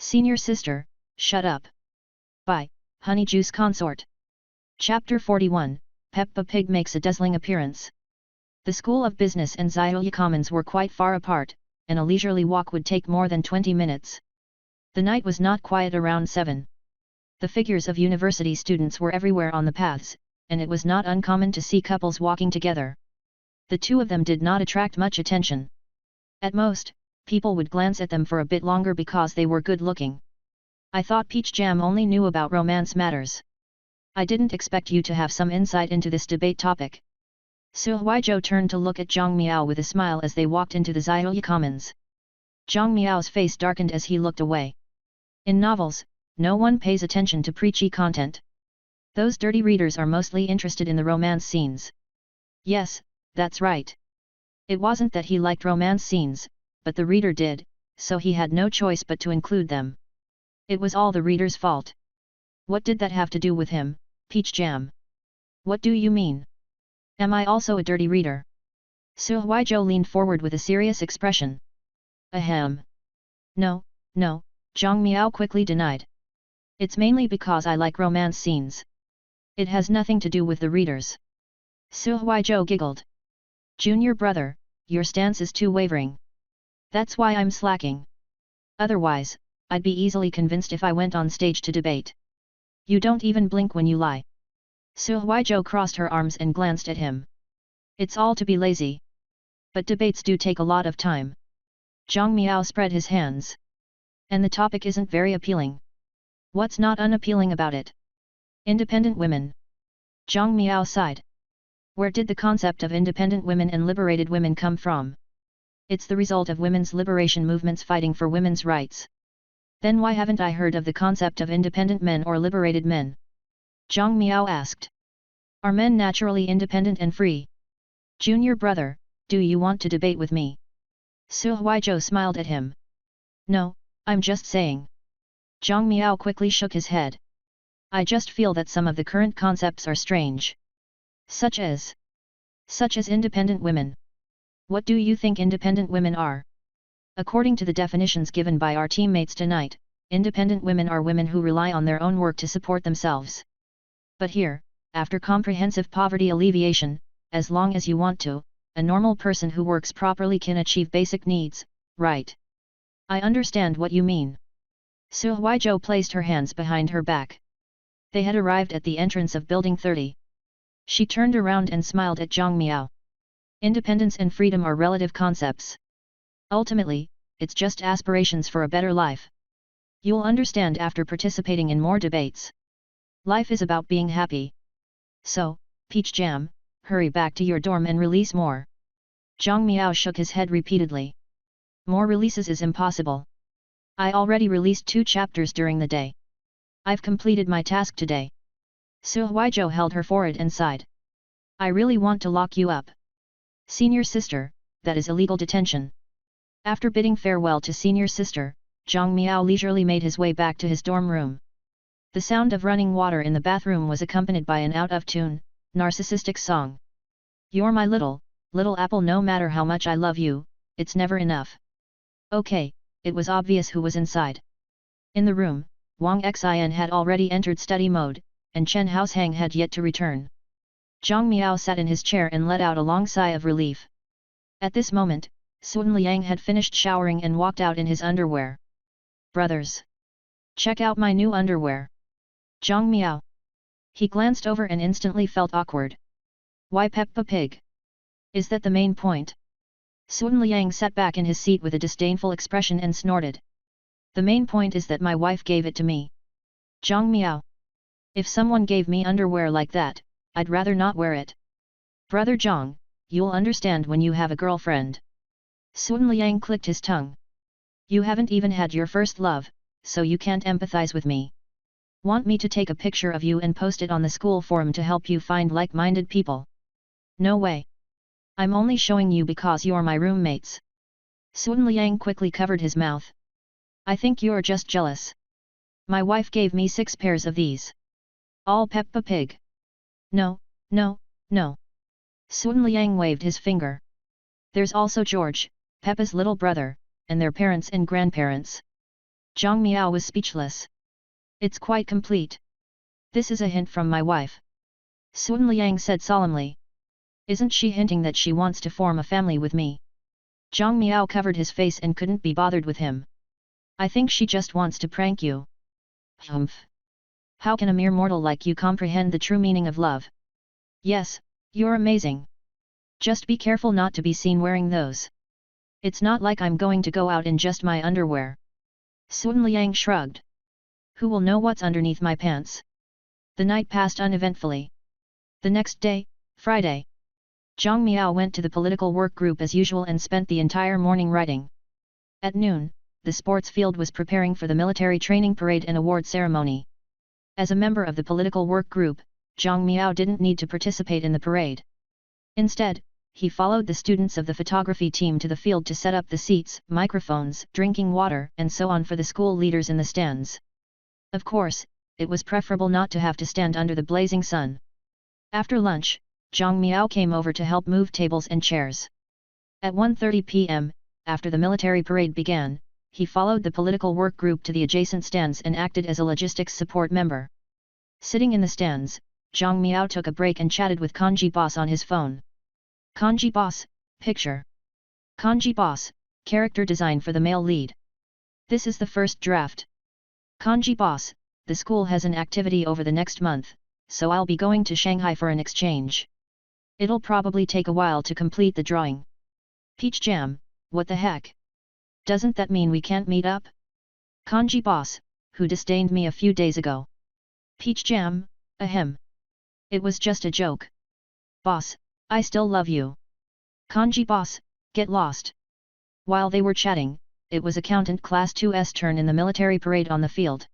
Senior Sister, Shut Up. By Honeyjuice Consort. Chapter 41, Peppa Pig makes a dazzling appearance. The School of Business and Xylia Commons were quite far apart, and a leisurely walk would take more than 20 minutes. The night was not quiet around 7. The figures of university students were everywhere on the paths, and it was not uncommon to see couples walking together. The two of them did not attract much attention. At most, people would glance at them for a bit longer because they were good-looking. I thought Peach Jam only knew about romance matters. I didn't expect you to have some insight into this debate topic. Su Huizhou turned to look at Zhang Miao with a smile as they walked into the Xylia Commons. Zhang Miao's face darkened as he looked away. In novels, no one pays attention to preachy content. Those dirty readers are mostly interested in the romance scenes. Yes, that's right. It wasn't that he liked romance scenes, but the reader did, so he had no choice but to include them. It was all the reader's fault. What did that have to do with him, Peach Jam? What do you mean? Am I also a dirty reader? Su Huizhou leaned forward with a serious expression. Ahem. No, Zhang Miao quickly denied. It's mainly because I like romance scenes. It has nothing to do with the readers. Su Huizhou giggled. Junior brother, your stance is too wavering. That's why I'm slacking. Otherwise, I'd be easily convinced if I went on stage to debate. You don't even blink when you lie. Su Huizhou crossed her arms and glanced at him. It's all to be lazy. But debates do take a lot of time. Zhang Miao spread his hands. And the topic isn't very appealing. What's not unappealing about it? Independent women. Zhang Miao sighed. Where did the concept of independent women and liberated women come from? It's the result of women's liberation movements fighting for women's rights. Then why haven't I heard of the concept of independent men or liberated men? Zhang Miao asked. Are men naturally independent and free? Junior brother, do you want to debate with me? Su Huizhou smiled at him. No, I'm just saying. Zhang Miao quickly shook his head. I just feel that some of the current concepts are strange. Such as independent women. What do you think independent women are? According to the definitions given by our teammates tonight, independent women are women who rely on their own work to support themselves. But here, after comprehensive poverty alleviation, as long as you want to, a normal person who works properly can achieve basic needs, right? I understand what you mean. Su Huizhou placed her hands behind her back. They had arrived at the entrance of Building 30. She turned around and smiled at Zhang Miao. Independence and freedom are relative concepts. Ultimately, it's just aspirations for a better life. You'll understand after participating in more debates. Life is about being happy. So, Peach Jam, hurry back to your dorm and release more. Zhang Miao shook his head repeatedly. More releases is impossible. I already released 2 chapters during the day. I've completed my task today. Su Huizhou held her forehead and sighed. I really want to lock you up. Senior Sister, that is illegal detention. After bidding farewell to Senior Sister, Zhang Miao leisurely made his way back to his dorm room. The sound of running water in the bathroom was accompanied by an out-of-tune, narcissistic song. You're my little apple, no matter how much I love you, it's never enough. Okay, it was obvious who was inside. In the room, Wang Xin had already entered study mode, and Chen Haoshang had yet to return. Zhang Miao sat in his chair and let out a long sigh of relief. At this moment, Sun Liang had finished showering and walked out in his underwear. Brothers! Check out my new underwear. Zhang Miao. He glanced over and instantly felt awkward. Why Peppa Pig? Is that the main point? Sun Liang sat back in his seat with a disdainful expression and snorted. The main point is that my wife gave it to me. Zhang Miao. If someone gave me underwear like that, I'd rather not wear it. Brother Zhang, you'll understand when you have a girlfriend. Sun Liang clicked his tongue. You haven't even had your first love, so you can't empathize with me. Want me to take a picture of you and post it on the school forum to help you find like-minded people? No way. I'm only showing you because you're my roommates. Sun Liang quickly covered his mouth. I think you're just jealous. My wife gave me 6 pairs of these. All Peppa Pig. No. Sun Liang waved his finger. There's also George, Peppa's little brother, and their parents and grandparents. Zhang Miao was speechless. It's quite complete. This is a hint from my wife. Sun Liang said solemnly. Isn't she hinting that she wants to form a family with me? Zhang Miao covered his face and couldn't be bothered with him. I think she just wants to prank you. Humph. How can a mere mortal like you comprehend the true meaning of love? Yes, you're amazing. Just be careful not to be seen wearing those. It's not like I'm going to go out in just my underwear. Sun Liang shrugged. Who will know what's underneath my pants? The night passed uneventfully. The next day, Friday. Zhang Miao went to the political work group as usual and spent the entire morning writing. At noon, the sports field was preparing for the military training parade and award ceremony. As a member of the political work group, Zhang Miao didn't need to participate in the parade. Instead, he followed the students of the photography team to the field to set up the seats, microphones, drinking water, and so on for the school leaders in the stands. Of course, it was preferable not to have to stand under the blazing sun. After lunch, Zhang Miao came over to help move tables and chairs. At 1:30 p.m., after the military parade began, he followed the political work group to the adjacent stands and acted as a logistics support member. Sitting in the stands, Zhang Miao took a break and chatted with Kanji Boss on his phone. Kanji Boss, picture. Kanji Boss, character design for the male lead. This is the first draft. Kanji Boss, the school has an activity over the next month, so I'll be going to Shanghai for an exchange. It'll probably take a while to complete the drawing. Peach Jam, what the heck? Doesn't that mean we can't meet up? Kanji Boss, who disdained me a few days ago. Peach Jam, ahem. It was just a joke. Boss, I still love you. Kanji Boss, get lost. While they were chatting, it was Accountant Class 2's turn in the military parade on the field.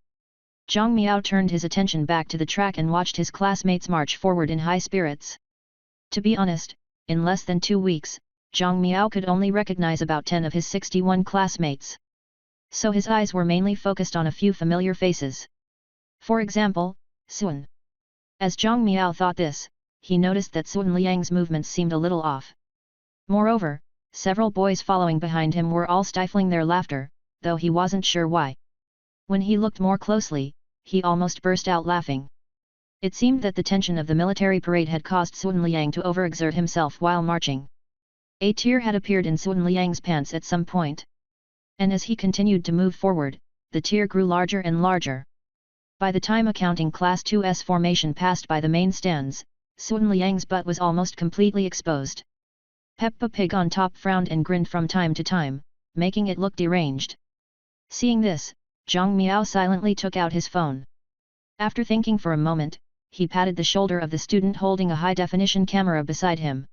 Zhang Miao turned his attention back to the track and watched his classmates march forward in high spirits. To be honest, in less than 2 weeks, Zhang Miao could only recognize about 10 of his 61 classmates. So his eyes were mainly focused on a few familiar faces. For example, Sun. As Zhang Miao thought this, he noticed that Sun Liang's movements seemed a little off. Moreover, several boys following behind him were all stifling their laughter, though he wasn't sure why. When he looked more closely, he almost burst out laughing. It seemed that the tension of the military parade had caused Sun Liang to overexert himself while marching. A tear had appeared in Sun Liang's pants at some point. And as he continued to move forward, the tear grew larger and larger. By the time Accounting Class 2's formation passed by the main stands, Sun Liang's butt was almost completely exposed. Peppa Pig on top frowned and grinned from time to time, making it look deranged. Seeing this, Zhang Miao silently took out his phone. After thinking for a moment, he patted the shoulder of the student holding a high-definition camera beside him.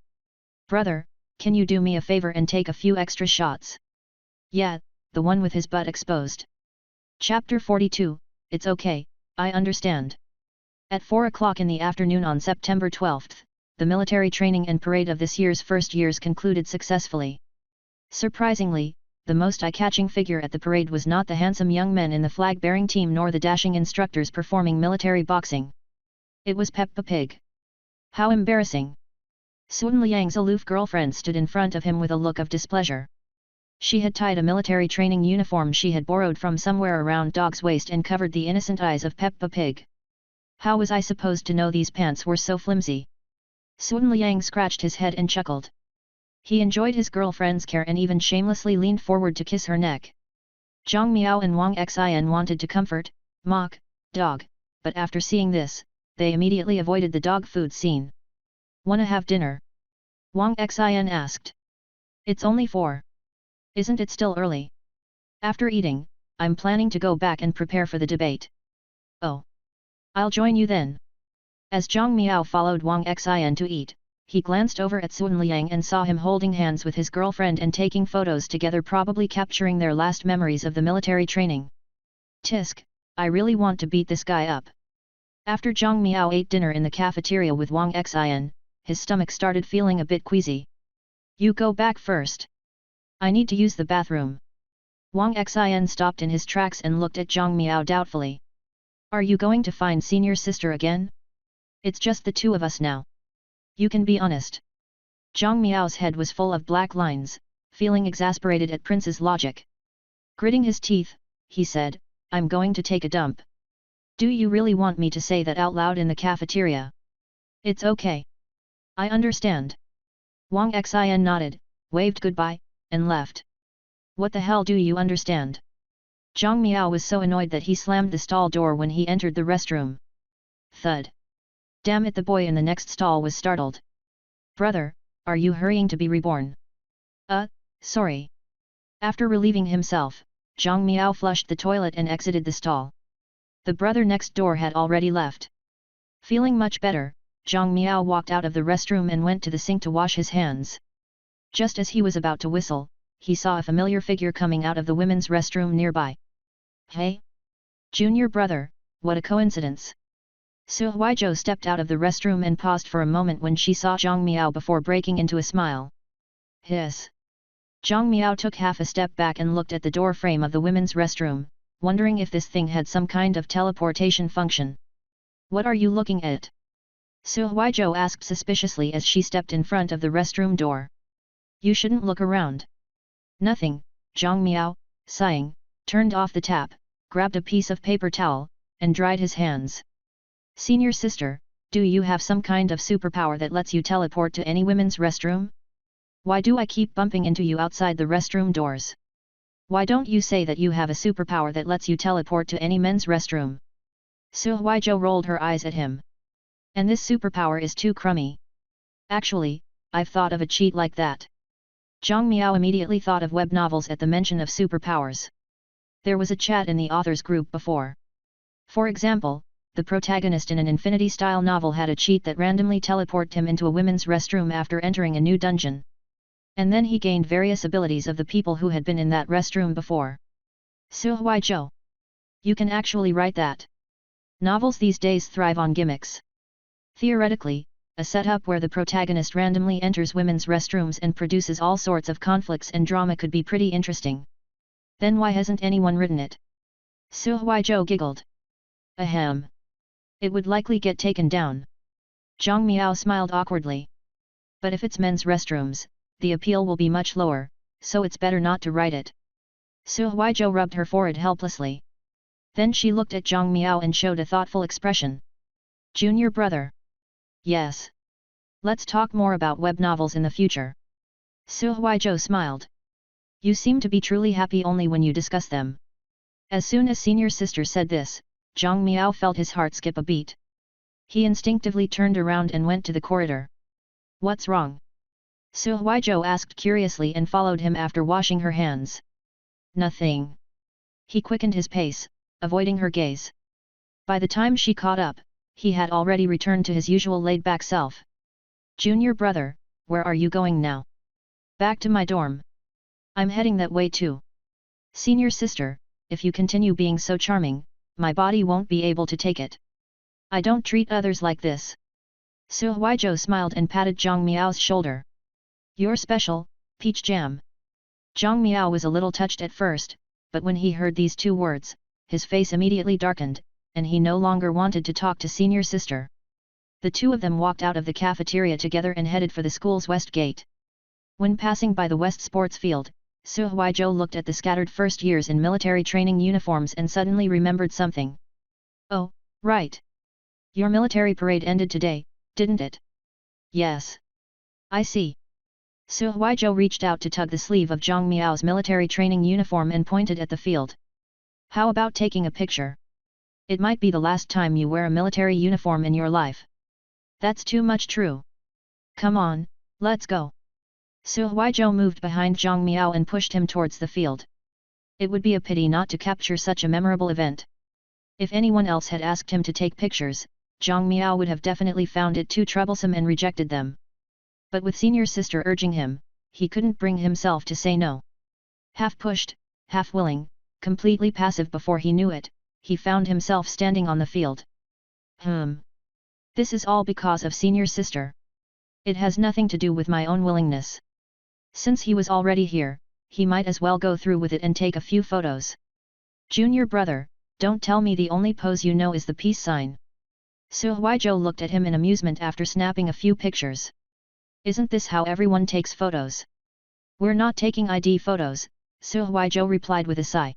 Brother, can you do me a favor and take a few extra shots? Yeah, the one with his butt exposed. Chapter 42, It's okay, I understand. At 4 o'clock in the afternoon on September 12th, the military training and parade of this year's first years concluded successfully. Surprisingly, the most eye-catching figure at the parade was not the handsome young men in the flag-bearing team nor the dashing instructors performing military boxing. It was Peppa Pig. How embarrassing! Sun Liang's aloof girlfriend stood in front of him with a look of displeasure. She had tied a military training uniform she had borrowed from somewhere around Dog's waist and covered the innocent eyes of Peppa Pig. How was I supposed to know these pants were so flimsy? Sun Liang scratched his head and chuckled. He enjoyed his girlfriend's care and even shamelessly leaned forward to kiss her neck. Zhang Miao and Wang Xin wanted to comfort, mock, Dog, but after seeing this, they immediately avoided the dog food scene. Wanna have dinner? Wang Xin asked. It's only 4. Isn't it still early? After eating, I'm planning to go back and prepare for the debate. Oh. I'll join you then. As Zhang Miao followed Wang Xin to eat, he glanced over at Sun Liang and saw him holding hands with his girlfriend and taking photos together, probably capturing their last memories of the military training. Tisk, I really want to beat this guy up. After Zhang Miao ate dinner in the cafeteria with Wang Xin, his stomach started feeling a bit queasy. You go back first. I need to use the bathroom. Wang Xin stopped in his tracks and looked at Zhang Miao doubtfully. Are you going to find senior sister again? It's just the two of us now. You can be honest. Zhang Miao's head was full of black lines, feeling exasperated at Prince's logic. Gritting his teeth, he said, I'm going to take a dump. Do you really want me to say that out loud in the cafeteria? It's okay. I understand. Wang Xin nodded, waved goodbye, and left. What the hell do you understand? Zhang Miao was so annoyed that he slammed the stall door when he entered the restroom. Thud. Damn it, the boy in the next stall was startled. Brother, are you hurrying to be reborn? Sorry. After relieving himself, Zhang Miao flushed the toilet and exited the stall. The brother next door had already left. Feeling much better, Zhang Miao walked out of the restroom and went to the sink to wash his hands. Just as he was about to whistle, he saw a familiar figure coming out of the women's restroom nearby. Hey? Junior brother, what a coincidence. Su Huizhou stepped out of the restroom and paused for a moment when she saw Zhang Miao before breaking into a smile. Hiss. Zhang Miao took half a step back and looked at the door frame of the women's restroom, wondering if this thing had some kind of teleportation function. What are you looking at? Su Huizhou asked suspiciously as she stepped in front of the restroom door. You shouldn't look around. Nothing, Zhang Miao, sighing, turned off the tap, grabbed a piece of paper towel, and dried his hands. Senior sister, do you have some kind of superpower that lets you teleport to any women's restroom? Why do I keep bumping into you outside the restroom doors? Why don't you say that you have a superpower that lets you teleport to any men's restroom? Su Huizhou rolled her eyes at him. And this superpower is too crummy. Actually, I've thought of a cheat like that. Zhang Miao immediately thought of web novels at the mention of superpowers. There was a chat in the authors group before. For example, the protagonist in an Infinity-style novel had a cheat that randomly teleported him into a women's restroom after entering a new dungeon. And then he gained various abilities of the people who had been in that restroom before. Su Huizhou. You can actually write that. Novels these days thrive on gimmicks. Theoretically, a setup where the protagonist randomly enters women's restrooms and produces all sorts of conflicts and drama could be pretty interesting. Then why hasn't anyone written it? Su Huizhou giggled. Ahem. It would likely get taken down. Zhang Miao smiled awkwardly. But if it's men's restrooms, the appeal will be much lower, so it's better not to write it. Su Huizhou rubbed her forehead helplessly. Then she looked at Zhang Miao and showed a thoughtful expression. Junior brother. Yes. Let's talk more about web novels in the future. Su Huizhou smiled. You seem to be truly happy only when you discuss them. As soon as senior sister said this, Zhang Miao felt his heart skip a beat. He instinctively turned around and went to the corridor. What's wrong? Su Huizhou asked curiously and followed him after washing her hands. Nothing. He quickened his pace, avoiding her gaze. By the time she caught up, he had already returned to his usual laid-back self. Junior brother, where are you going now? Back to my dorm. I'm heading that way too. Senior sister, if you continue being so charming, my body won't be able to take it. I don't treat others like this. Su Huizhou smiled and patted Zhang Miao's shoulder. You're special, Peach Jam. Zhang Miao was a little touched at first, but when he heard these two words, his face immediately darkened, and he no longer wanted to talk to senior sister. The two of them walked out of the cafeteria together and headed for the school's west gate. When passing by the west sports field, Su Huizhou looked at the scattered first years in military training uniforms and suddenly remembered something. Oh, right. Your military parade ended today, didn't it? Yes. I see. Su Huizhou reached out to tug the sleeve of Zhang Miao's military training uniform and pointed at the field. How about taking a picture? It might be the last time you wear a military uniform in your life. That's too much true. Come on, let's go. Su Huizhou moved behind Zhang Miao and pushed him towards the field. It would be a pity not to capture such a memorable event. If anyone else had asked him to take pictures, Zhang Miao would have definitely found it too troublesome and rejected them. But with senior sister urging him, he couldn't bring himself to say no. Half pushed, half willing, completely passive before he knew it, he found himself standing on the field. This is all because of senior sister. It has nothing to do with my own willingness. Since he was already here, he might as well go through with it and take a few photos. Junior brother, don't tell me the only pose you know is the peace sign. Su Huizhou looked at him in amusement after snapping a few pictures. Isn't this how everyone takes photos? We're not taking ID photos, Su Huizhou replied with a sigh.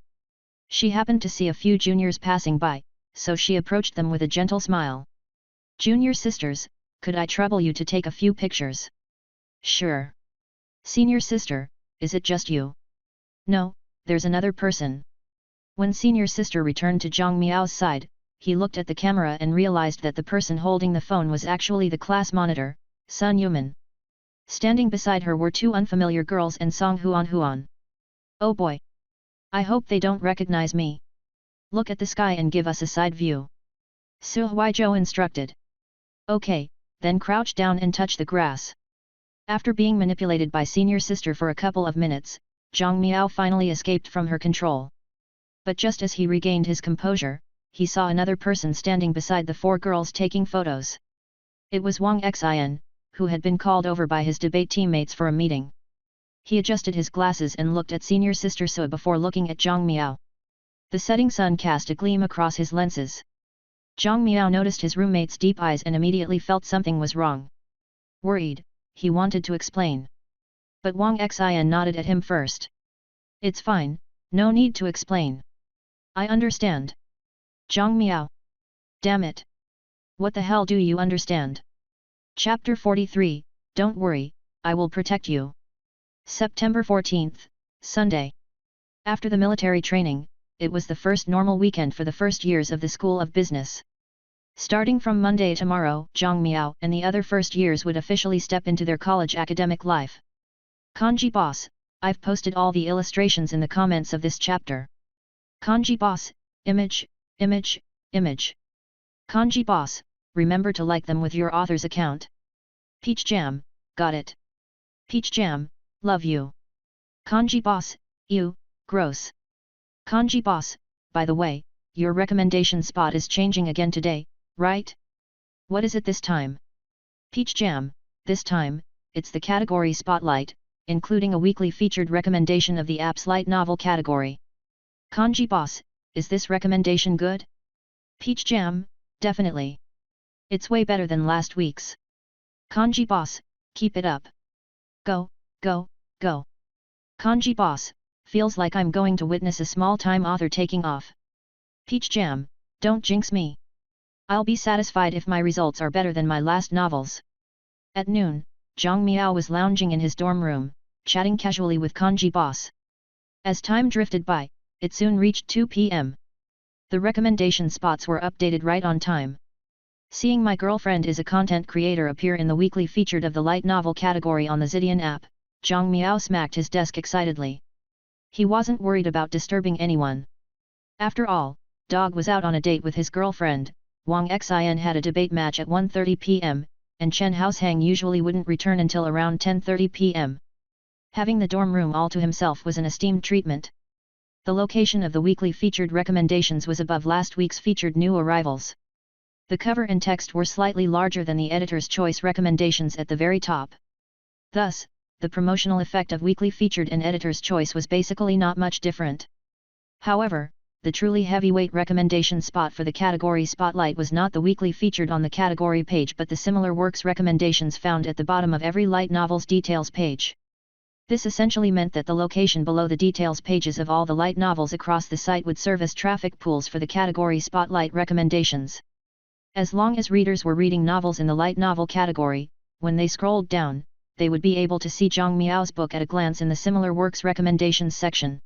She happened to see a few juniors passing by, so she approached them with a gentle smile. "Junior sisters, could I trouble you to take a few pictures?" "Sure." "Senior sister, is it just you?" "No, there's another person." When senior sister returned to Zhang Miao's side, he looked at the camera and realized that the person holding the phone was actually the class monitor, Sun Yuman. Standing beside her were two unfamiliar girls and Song Huan. "Oh boy! I hope they don't recognize me. Look at the sky and give us a side view," Su Huizhou instructed. "Okay, then crouch down and touch the grass." After being manipulated by senior sister for a couple of minutes, Zhang Miao finally escaped from her control. But just as he regained his composure, he saw another person standing beside the four girls taking photos. It was Wang Xin, who had been called over by his debate teammates for a meeting. He adjusted his glasses and looked at senior sister Su before looking at Zhang Miao. The setting sun cast a gleam across his lenses. Zhang Miao noticed his roommate's deep eyes and immediately felt something was wrong. Worried, he wanted to explain. But Wang Xin nodded at him first. "It's fine, no need to explain. I understand." Zhang Miao. "Damn it! What the hell do you understand?" Chapter 43, Don't worry, I will protect you. September 14th, Sunday. After the military training, it was the first normal weekend for the first years of the School of Business. Starting from Monday tomorrow, Zhang Miao and the other first years would officially step into their college academic life. Kanji boss, I've posted all the illustrations in the comments of this chapter. Kanji boss, image. Kanji boss, remember to like them with your author's account. Peach Jam, got it. Peach Jam, love you. Kanji boss, ew, gross. Kanji boss, by the way, your recommendation spot is changing again today, right? What is it this time? Peach Jam, this time, it's the category Spotlight, including a weekly featured recommendation of the app's light novel category. Kanji boss, is this recommendation good? Peach Jam, definitely. It's way better than last week's. Kanji boss, keep it up. Go, go, go. Kanji boss, feels like I'm going to witness a small-time author taking off. Peach Jam, don't jinx me. I'll be satisfied if my results are better than my last novels. At noon, Zhang Miao was lounging in his dorm room, chatting casually with Kanji boss. As time drifted by, it soon reached 2 p.m. The recommendation spots were updated right on time. Seeing My Girlfriend is a Content Creator appear in the weekly featured of the light novel category on the Zidian app, Zhang Miao smacked his desk excitedly. He wasn't worried about disturbing anyone. After all, Dog was out on a date with his girlfriend, Wang Xin had a debate match at 1:30 p.m., and Chen Haosheng usually wouldn't return until around 10:30 p.m. Having the dorm room all to himself was an esteemed treatment. The location of the weekly featured recommendations was above last week's featured new arrivals. The cover and text were slightly larger than the editor's choice recommendations at the very top. Thus, the promotional effect of weekly featured and editor's choice was basically not much different. However, the truly heavyweight recommendation spot for the category Spotlight was not the weekly featured on the category page but the similar works recommendations found at the bottom of every light novel's details page. This essentially meant that the location below the details pages of all the light novels across the site would serve as traffic pools for the category Spotlight recommendations. As long as readers were reading novels in the light novel category, when they scrolled down, they would be able to see Zhang Miao's book at a glance in the similar works recommendations section.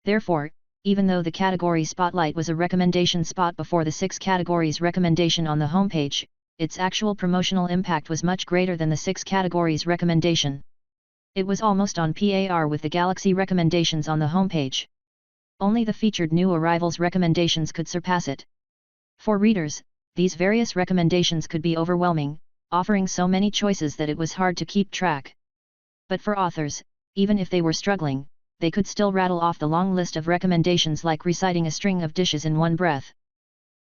Therefore, even though the category Spotlight was a recommendation spot before the 6 categories recommendation on the homepage, its actual promotional impact was much greater than the 6 categories recommendation. It was almost on par with the Galaxy recommendations on the homepage. Only the featured new arrivals recommendations could surpass it. For readers, these various recommendations could be overwhelming, offering so many choices that it was hard to keep track. But for authors, even if they were struggling, they could still rattle off the long list of recommendations like reciting a string of dishes in one breath.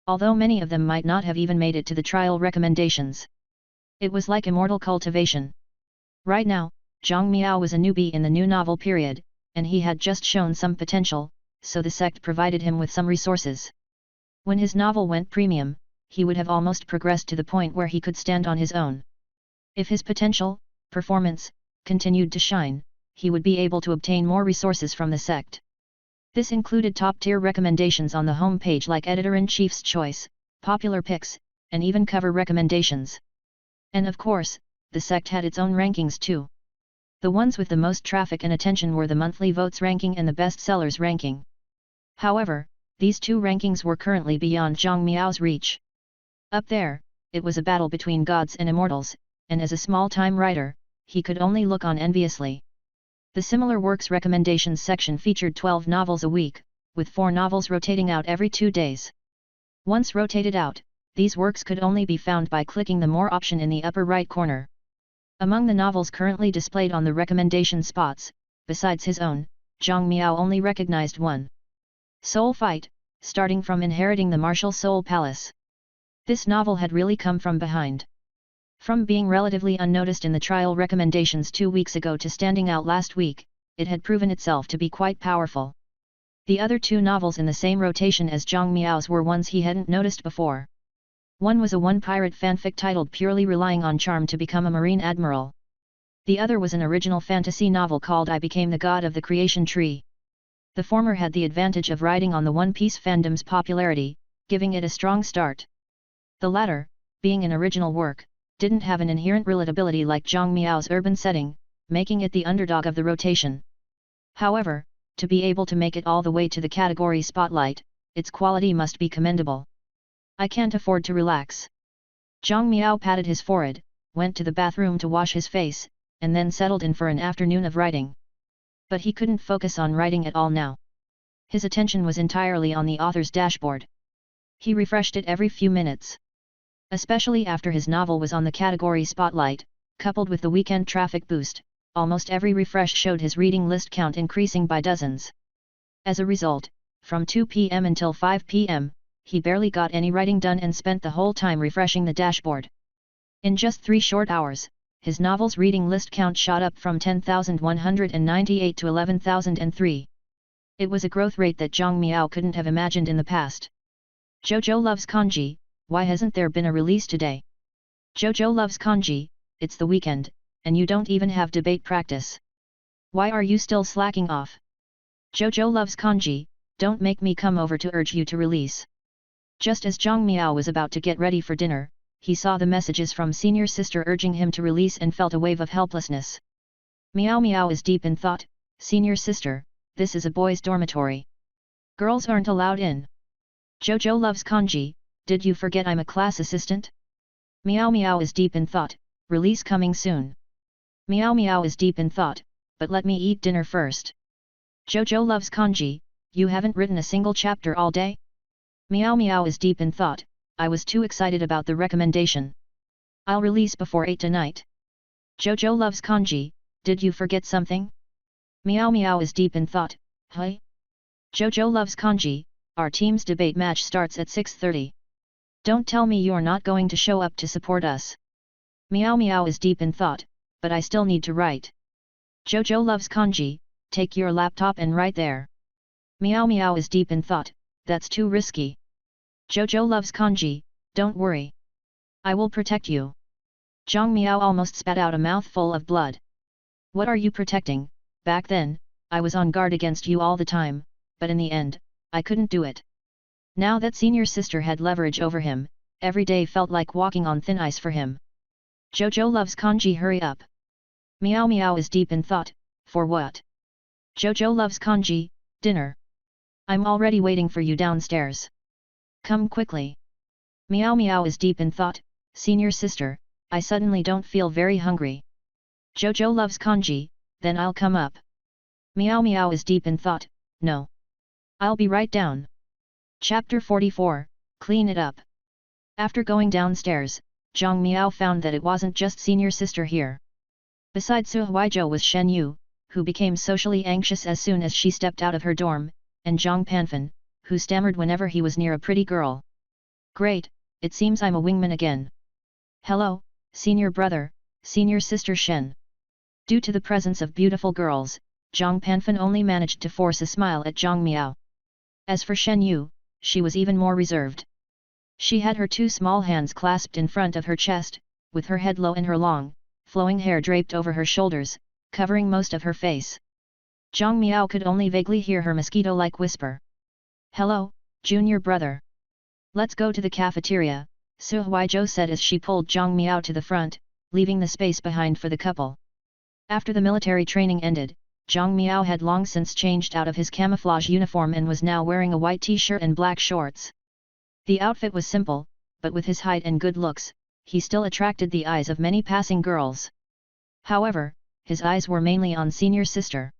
Although many of them might not have even made it to the trial recommendations. It was like immortal cultivation. Right now, Zhang Miao was a newbie in the new novel period, and he had just shown some potential, so the sect provided him with some resources. When his novel went premium, he would have almost progressed to the point where he could stand on his own. If his potential, performance, continued to shine, he would be able to obtain more resources from the sect. This included top-tier recommendations on the home page like Editor-in-Chief's Choice, Popular Picks, and even cover recommendations. And of course, the sect had its own rankings too. The ones with the most traffic and attention were the monthly votes ranking and the bestsellers ranking. However, these two rankings were currently beyond Zhang Miao's reach. Up there, it was a battle between gods and immortals, and as a small-time writer, he could only look on enviously. The similar works recommendations section featured 12 novels a week, with 4 novels rotating out every 2 days. Once rotated out, these works could only be found by clicking the More option in the upper right corner. Among the novels currently displayed on the recommendation spots, besides his own, Zhang Miao only recognized one. Soul Fight, starting from inheriting the martial Soul Palace. This novel had really come from behind. From being relatively unnoticed in the trial recommendations 2 weeks ago to standing out last week, it had proven itself to be quite powerful. The other 2 novels in the same rotation as Zhang Miao's were ones he hadn't noticed before. One was a one-pirate fanfic titled Purely Relying on Charm to Become a Marine Admiral. The other was an original fantasy novel called I Became the God of the Creation Tree. The former had the advantage of riding on the One Piece fandom's popularity, giving it a strong start. The latter, being an original work, didn't have an inherent relatability like Zhang Miao's urban setting, making it the underdog of the rotation. However, to be able to make it all the way to the category spotlight, its quality must be commendable. I can't afford to relax. Zhang Miao patted his forehead, went to the bathroom to wash his face, and then settled in for an afternoon of writing. But he couldn't focus on writing at all now. His attention was entirely on the author's dashboard. He refreshed it every few minutes. Especially after his novel was on the category spotlight, coupled with the weekend traffic boost, almost every refresh showed his reading list count increasing by dozens. As a result, from 2 p.m. until 5 p.m., he barely got any writing done and spent the whole time refreshing the dashboard. In just 3 short hours, his novel's reading list count shot up from 10,198 to 11,003. It was a growth rate that Zhang Miao couldn't have imagined in the past. Jojo Loves Kanji, why hasn't there been a release today? Jojo Loves Kanji, it's the weekend, and you don't even have debate practice. Why are you still slacking off? Jojo Loves Kanji, don't make me come over to urge you to release. Just as Zhang Miao was about to get ready for dinner, he saw the messages from senior sister urging him to release and felt a wave of helplessness. Miao Miao is deep in thought, senior sister, this is a boys' dormitory. Girls aren't allowed in. Jojo Loves Kanji, did you forget I'm a class assistant? Miao Miao is deep in thought, release coming soon. Miao Miao is deep in thought, but let me eat dinner first. Jojo Loves Kanji, you haven't written a single chapter all day? Miao Miao is deep in thought, I was too excited about the recommendation. I'll release before 8 tonight. Jojo Loves Kanji, did you forget something? Miao Miao is deep in thought, hey? Jojo Loves Kanji, our team's debate match starts at 6:30. Don't tell me you're not going to show up to support us. Miao Miao is deep in thought, but I still need to write. Jojo Loves Kanji, take your laptop and write there. Miao Miao is deep in thought, that's too risky. Jojo Loves Kanji, don't worry. I will protect you. Zhang Miao almost spat out a mouthful of blood. What are you protecting? Back then, I was on guard against you all the time, but in the end, I couldn't do it. Now that senior sister had leverage over him, every day felt like walking on thin ice for him. Jojo Loves Kanji, hurry up. Miao Miao is deep in thought, for what? Jojo Loves Kanji, dinner. I'm already waiting for you downstairs. Come quickly. Miao Miao is deep in thought, senior sister, I suddenly don't feel very hungry. Jojo Loves Kanji, then I'll come up. Miao Miao is deep in thought, no. I'll be right down. Chapter 44, Clean It Up. After going downstairs, Zhang Miao found that it wasn't just senior sister here. Besides Su Huizhou was Shen Yu, who became socially anxious as soon as she stepped out of her dorm, and Zhang Panfan, who stammered whenever he was near a pretty girl. Great, it seems I'm a wingman again. Hello, senior brother, senior sister Shen. Due to the presence of beautiful girls, Zhang Panfan only managed to force a smile at Zhang Miao. As for Shen Yu, she was even more reserved. She had her 2 small hands clasped in front of her chest, with her head low and her long, flowing hair draped over her shoulders, covering most of her face. Zhang Miao could only vaguely hear her mosquito-like whisper. Hello, junior brother. Let's go to the cafeteria, Su Huizhou said as she pulled Zhang Miao to the front, leaving the space behind for the couple. After the military training ended, Zhang Miao had long since changed out of his camouflage uniform and was now wearing a white t-shirt and black shorts. The outfit was simple, but with his height and good looks, he still attracted the eyes of many passing girls. However, his eyes were mainly on senior sister.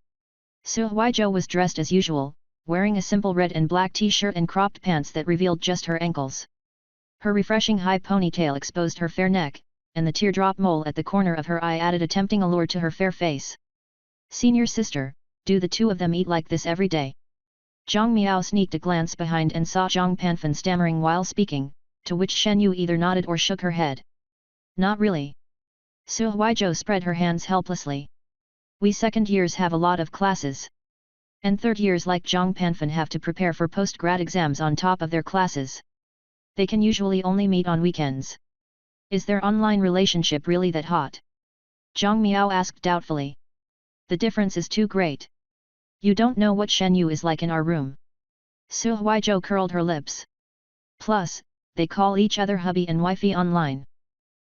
Su Huizhou was dressed as usual, wearing a simple red and black t-shirt and cropped pants that revealed just her ankles. Her refreshing high ponytail exposed her fair neck, and the teardrop mole at the corner of her eye added a tempting allure to her fair face. Senior sister, do the two of them eat like this every day? Zhang Miao sneaked a glance behind and saw Zhang Panfan stammering while speaking, to which Shen Yu either nodded or shook her head. Not really. Su Huizhou spread her hands helplessly. We second years have a lot of classes. And third years like Zhang Panfan have to prepare for post-grad exams on top of their classes. They can usually only meet on weekends. Is their online relationship really that hot? Zhang Miao asked doubtfully. The difference is too great. You don't know what Shen Yu is like in our room. Su Huizhou curled her lips. Plus, they call each other hubby and wifey online.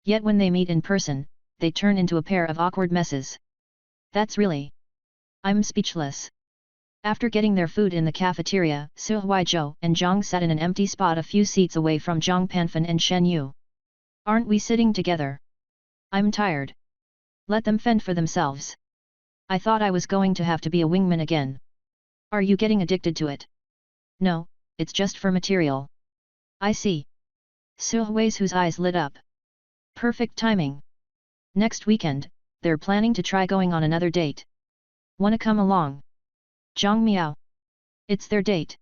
Yet when they meet in person, they turn into a pair of awkward messes. That's really... I'm speechless. After getting their food in the cafeteria, Su Huizhou and Zhang sat in an empty spot a few seats away from Zhang Panfan and Shen Yu. Aren't we sitting together? I'm tired. Let them fend for themselves. I thought I was going to have to be a wingman again. Are you getting addicted to it? No, it's just for material. I see. Su Huizhou's eyes lit up. Perfect timing. Next weekend, they're planning to try going on another date. Wanna come along? Zhang Miao. It's their date.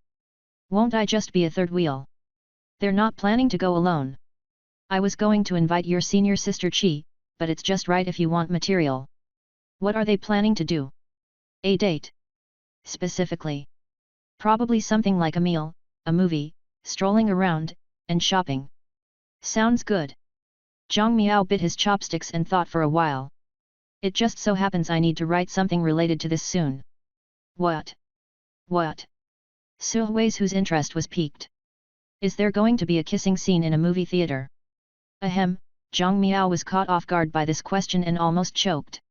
Won't I just be a third wheel? They're not planning to go alone. I was going to invite your senior sister Qi, but it's just right if you want material. What are they planning to do? A date. Specifically. Probably something like a meal, a movie, strolling around, and shopping. Sounds good. Zhang Miao bit his chopsticks and thought for a while. It just so happens I need to write something related to this soon. What? What? Su Huizhou's interest was piqued. Is there going to be a kissing scene in a movie theater? Ahem, Zhang Miao was caught off guard by this question and almost choked.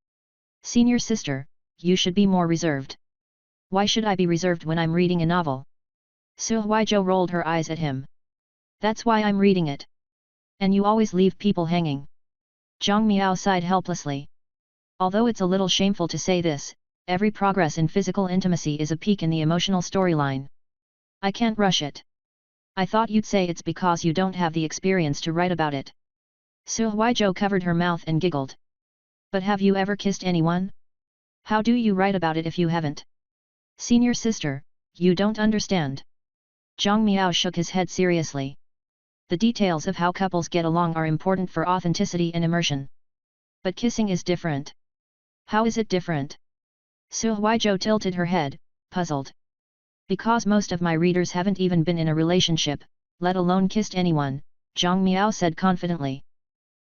Senior sister, you should be more reserved. Why should I be reserved when I'm reading a novel? Su Huizhou rolled her eyes at him. That's why I'm reading it. And you always leave people hanging. Zhang Miao sighed helplessly. Although it's a little shameful to say this, every progress in physical intimacy is a peak in the emotional storyline. I can't rush it. I thought you'd say it's because you don't have the experience to write about it. Su Huizhou covered her mouth and giggled. But have you ever kissed anyone? How do you write about it if you haven't? Senior sister, you don't understand. Zhang Miao shook his head seriously. The details of how couples get along are important for authenticity and immersion. But kissing is different. How is it different? Su Huizhou tilted her head, puzzled. Because most of my readers haven't even been in a relationship, let alone kissed anyone, Zhang Miao said confidently.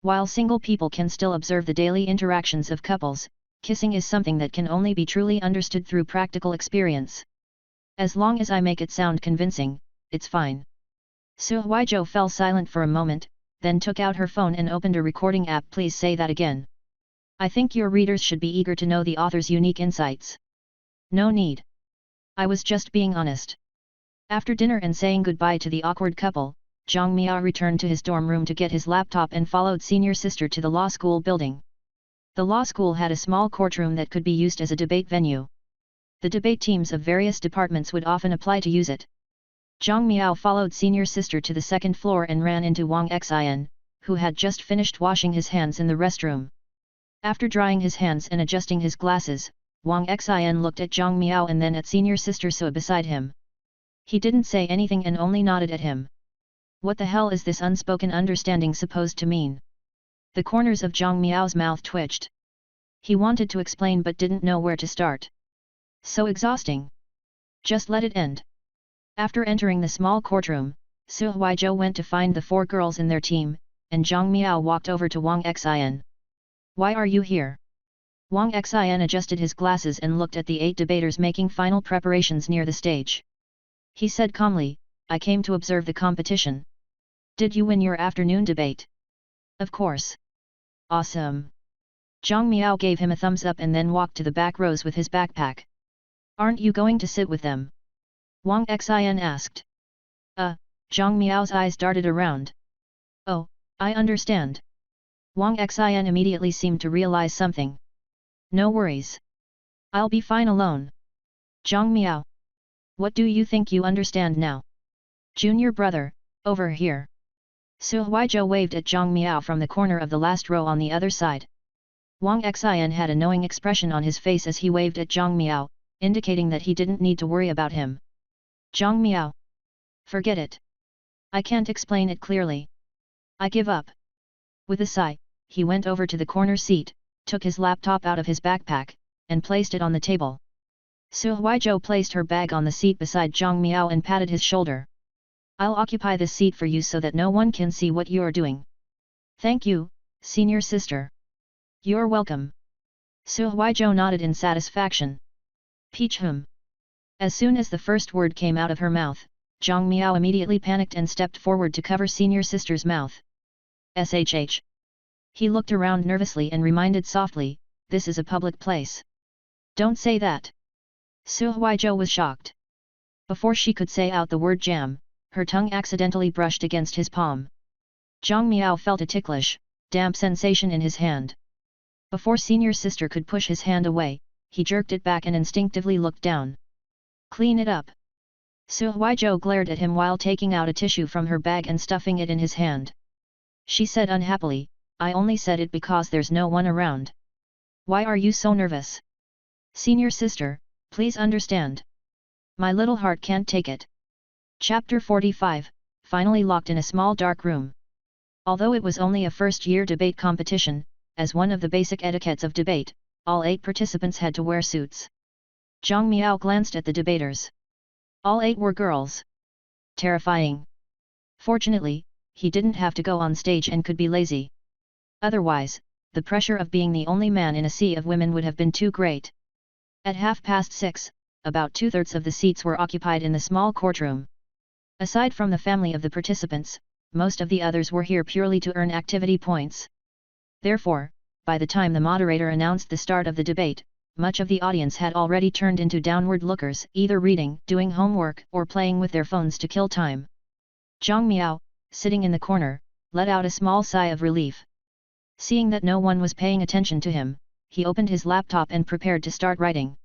While single people can still observe the daily interactions of couples, kissing is something that can only be truly understood through practical experience. As long as I make it sound convincing, it's fine. Su Huizhou fell silent for a moment, then took out her phone and opened a recording app. Please say that again. I think your readers should be eager to know the author's unique insights. No need. I was just being honest. After dinner and saying goodbye to the awkward couple, Zhang Miao returned to his dorm room to get his laptop and followed senior sister to the law school building. The law school had a small courtroom that could be used as a debate venue. The debate teams of various departments would often apply to use it. Zhang Miao followed senior sister to the second floor and ran into Wang Xian, who had just finished washing his hands in the restroom. After drying his hands and adjusting his glasses, Wang Xian looked at Zhang Miao and then at senior sister Su beside him. He didn't say anything and only nodded at him. What the hell is this unspoken understanding supposed to mean? The corners of Zhang Miao's mouth twitched. He wanted to explain but didn't know where to start. So exhausting. Just let it end. After entering the small courtroom, Su Huizhou went to find the 4 girls in their team, and Zhang Miao walked over to Wang Xian. Why are you here? Wang Xin adjusted his glasses and looked at the 8 debaters making final preparations near the stage. He said calmly, I came to observe the competition. Did you win your afternoon debate? Of course. Awesome. Zhang Miao gave him a thumbs up and then walked to the back rows with his backpack. Aren't you going to sit with them? Wang Xin asked. Zhang Miao's eyes darted around. Oh, I understand. Wang Xin immediately seemed to realize something. No worries. I'll be fine alone. Zhang Miao. What do you think you understand now? Junior brother, over here. Su Huizhou waved at Zhang Miao from the corner of the last row on the other side. Wang Xin had a knowing expression on his face as he waved at Zhang Miao, indicating that he didn't need to worry about him. Zhang Miao. Forget it. I can't explain it clearly. I give up. With a sigh, he went over to the corner seat, took his laptop out of his backpack, and placed it on the table. Su Huizhou placed her bag on the seat beside Zhang Miao and patted his shoulder. I'll occupy this seat for you so that no one can see what you are doing. Thank you, senior sister. You're welcome. Su Huizhou nodded in satisfaction. Peach hum. As soon as the first word came out of her mouth, Zhang Miao immediately panicked and stepped forward to cover senior sister's mouth. SHH. He looked around nervously and reminded softly, this is a public place. Don't say that. Su Huizhou was shocked. Before she could say out the word jam, her tongue accidentally brushed against his palm. Zhang Miao felt a ticklish, damp sensation in his hand. Before senior sister could push his hand away, he jerked it back and instinctively looked down. Clean it up. Su Huizhou glared at him while taking out a tissue from her bag and stuffing it in his hand. She said unhappily, I only said it because there's no one around. Why are you so nervous? Senior sister, please understand. My little heart can't take it. Chapter 45, finally locked in a small dark room. Although it was only a first-year debate competition, as one of the basic etiquettes of debate, all 8 participants had to wear suits. Zhang Miao glanced at the debaters. All 8 were girls. Terrifying. Fortunately, he didn't have to go on stage and could be lazy. Otherwise, the pressure of being the only man in a sea of women would have been too great. At 6:30, about 2/3 of the seats were occupied in the small courtroom. Aside from the family of the participants, most of the others were here purely to earn activity points. Therefore, by the time the moderator announced the start of the debate, much of the audience had already turned into downward lookers, either reading, doing homework, or playing with their phones to kill time. Zhang Miao, sitting in the corner, let out a small sigh of relief. Seeing that no one was paying attention to him, he opened his laptop and prepared to start writing.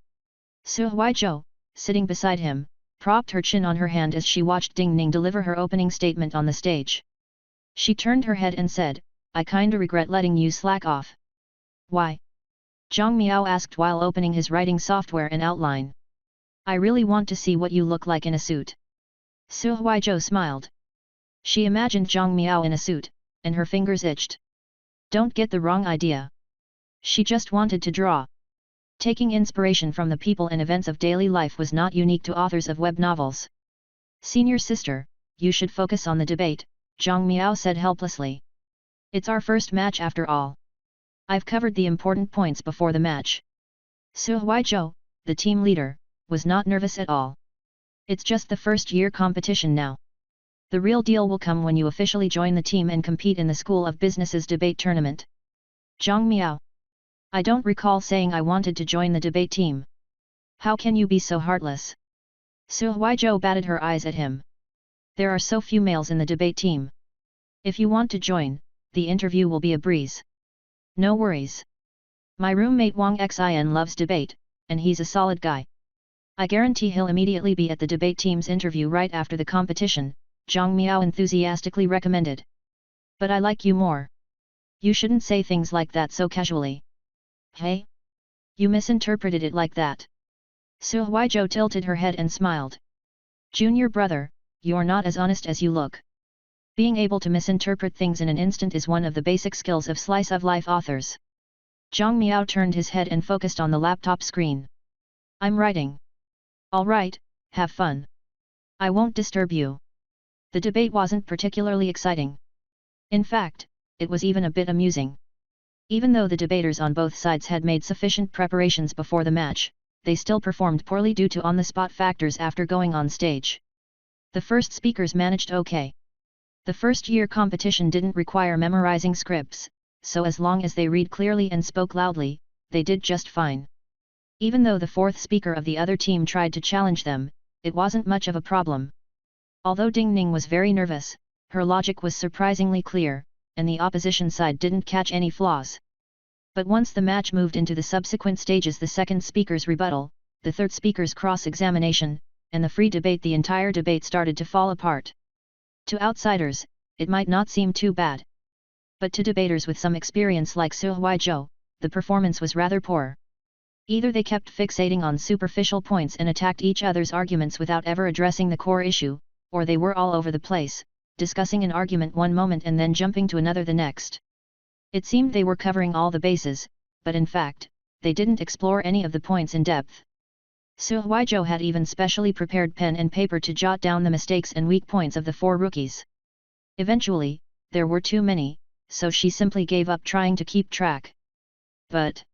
Su Huizhou, sitting beside him, propped her chin on her hand as she watched Ding Ning deliver her opening statement on the stage. She turned her head and said, I kinda regret letting you slack off. Why? Zhang Miao asked while opening his writing software and outline. I really want to see what you look like in a suit. Su Huizhou smiled. She imagined Zhang Miao in a suit, and her fingers itched. Don't get the wrong idea. She just wanted to draw. Taking inspiration from the people and events of daily life was not unique to authors of web novels. Senior sister, you should focus on the debate, Zhang Miao said helplessly. It's our first match after all. I've covered the important points before the match. Su Huizhou, the team leader, was not nervous at all. It's just the first-year competition now. The real deal will come when you officially join the team and compete in the School of Business's debate tournament. Zhang Miao. I don't recall saying I wanted to join the debate team. How can you be so heartless? Su Huizhou batted her eyes at him. There are so few males in the debate team. If you want to join, the interview will be a breeze. No worries. My roommate Wang Xin loves debate, and he's a solid guy. I guarantee he'll immediately be at the debate team's interview right after the competition, Zhang Miao enthusiastically recommended. But I like you more. You shouldn't say things like that so casually. Hey? You misinterpreted it like that. Su Huizhou tilted her head and smiled. Junior brother, you're not as honest as you look. Being able to misinterpret things in an instant is one of the basic skills of slice-of-life authors. Zhang Miao turned his head and focused on the laptop screen. I'm writing. All right, have fun. I won't disturb you. The debate wasn't particularly exciting. In fact, it was even a bit amusing. Even though the debaters on both sides had made sufficient preparations before the match, they still performed poorly due to on-the-spot factors after going on stage. The first speakers managed okay. The first-year competition didn't require memorizing scripts, so as long as they read clearly and spoke loudly, they did just fine. Even though the fourth speaker of the other team tried to challenge them, it wasn't much of a problem. Although Ding Ning was very nervous, her logic was surprisingly clear, and the opposition side didn't catch any flaws. But once the match moved into the subsequent stages, the second speaker's rebuttal, the third speaker's cross-examination, and the free debate, the entire debate started to fall apart. To outsiders, it might not seem too bad. But to debaters with some experience like Su Huizhou, the performance was rather poor. Either they kept fixating on superficial points and attacked each other's arguments without ever addressing the core issue, or they were all over the place, discussing an argument one moment and then jumping to another the next. It seemed they were covering all the bases, but in fact, they didn't explore any of the points in depth. Su Huizhou had even specially prepared pen and paper to jot down the mistakes and weak points of the four rookies. Eventually, there were too many, so she simply gave up trying to keep track. But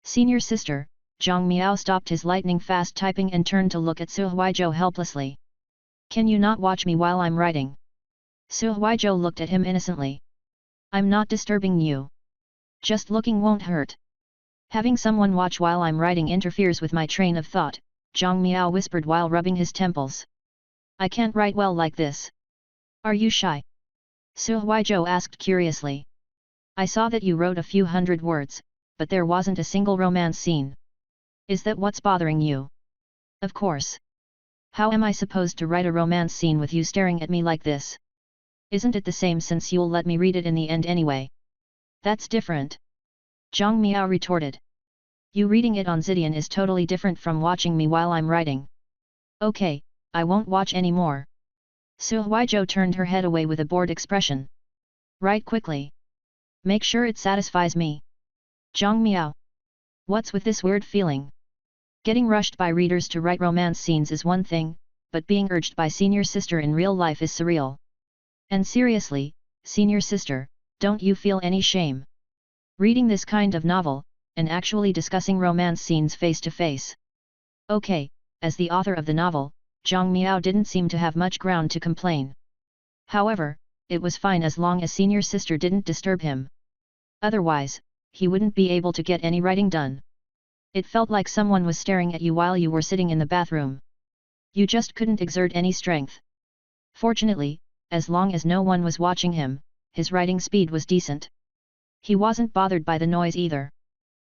senior sister, Zhang Miao stopped his lightning-fast typing and turned to look at Su Huizhou helplessly. "Can you not watch me while I'm writing?" Su Huizhou looked at him innocently. "I'm not disturbing you. Just looking won't hurt." "Having someone watch while I'm writing interferes with my train of thought," Zhang Miao whispered while rubbing his temples. "I can't write well like this." "Are you shy?" Su Huizhou asked curiously. "I saw that you wrote a few hundred words, but there wasn't a single romance scene. Is that what's bothering you?" "Of course. How am I supposed to write a romance scene with you staring at me like this? Isn't it the same since you'll let me read it in the end anyway?" "That's different," Zhang Miao retorted. "You reading it on Zidian is totally different from watching me while I'm writing." "Okay, I won't watch anymore." Su Huizhou turned her head away with a bored expression. "Write quickly. Make sure it satisfies me." "Zhang Miao. What's with this weird feeling? Getting rushed by readers to write romance scenes is one thing, but being urged by senior sister in real life is surreal. And seriously, senior sister, don't you feel any shame reading this kind of novel, and actually discussing romance scenes face to face?" Okay, as the author of the novel, Zhang Miao didn't seem to have much ground to complain. However, it was fine as long as senior sister didn't disturb him. Otherwise, he wouldn't be able to get any writing done. It felt like someone was staring at you while you were sitting in the bathroom. You just couldn't exert any strength. Fortunately, as long as no one was watching him, his writing speed was decent. He wasn't bothered by the noise either.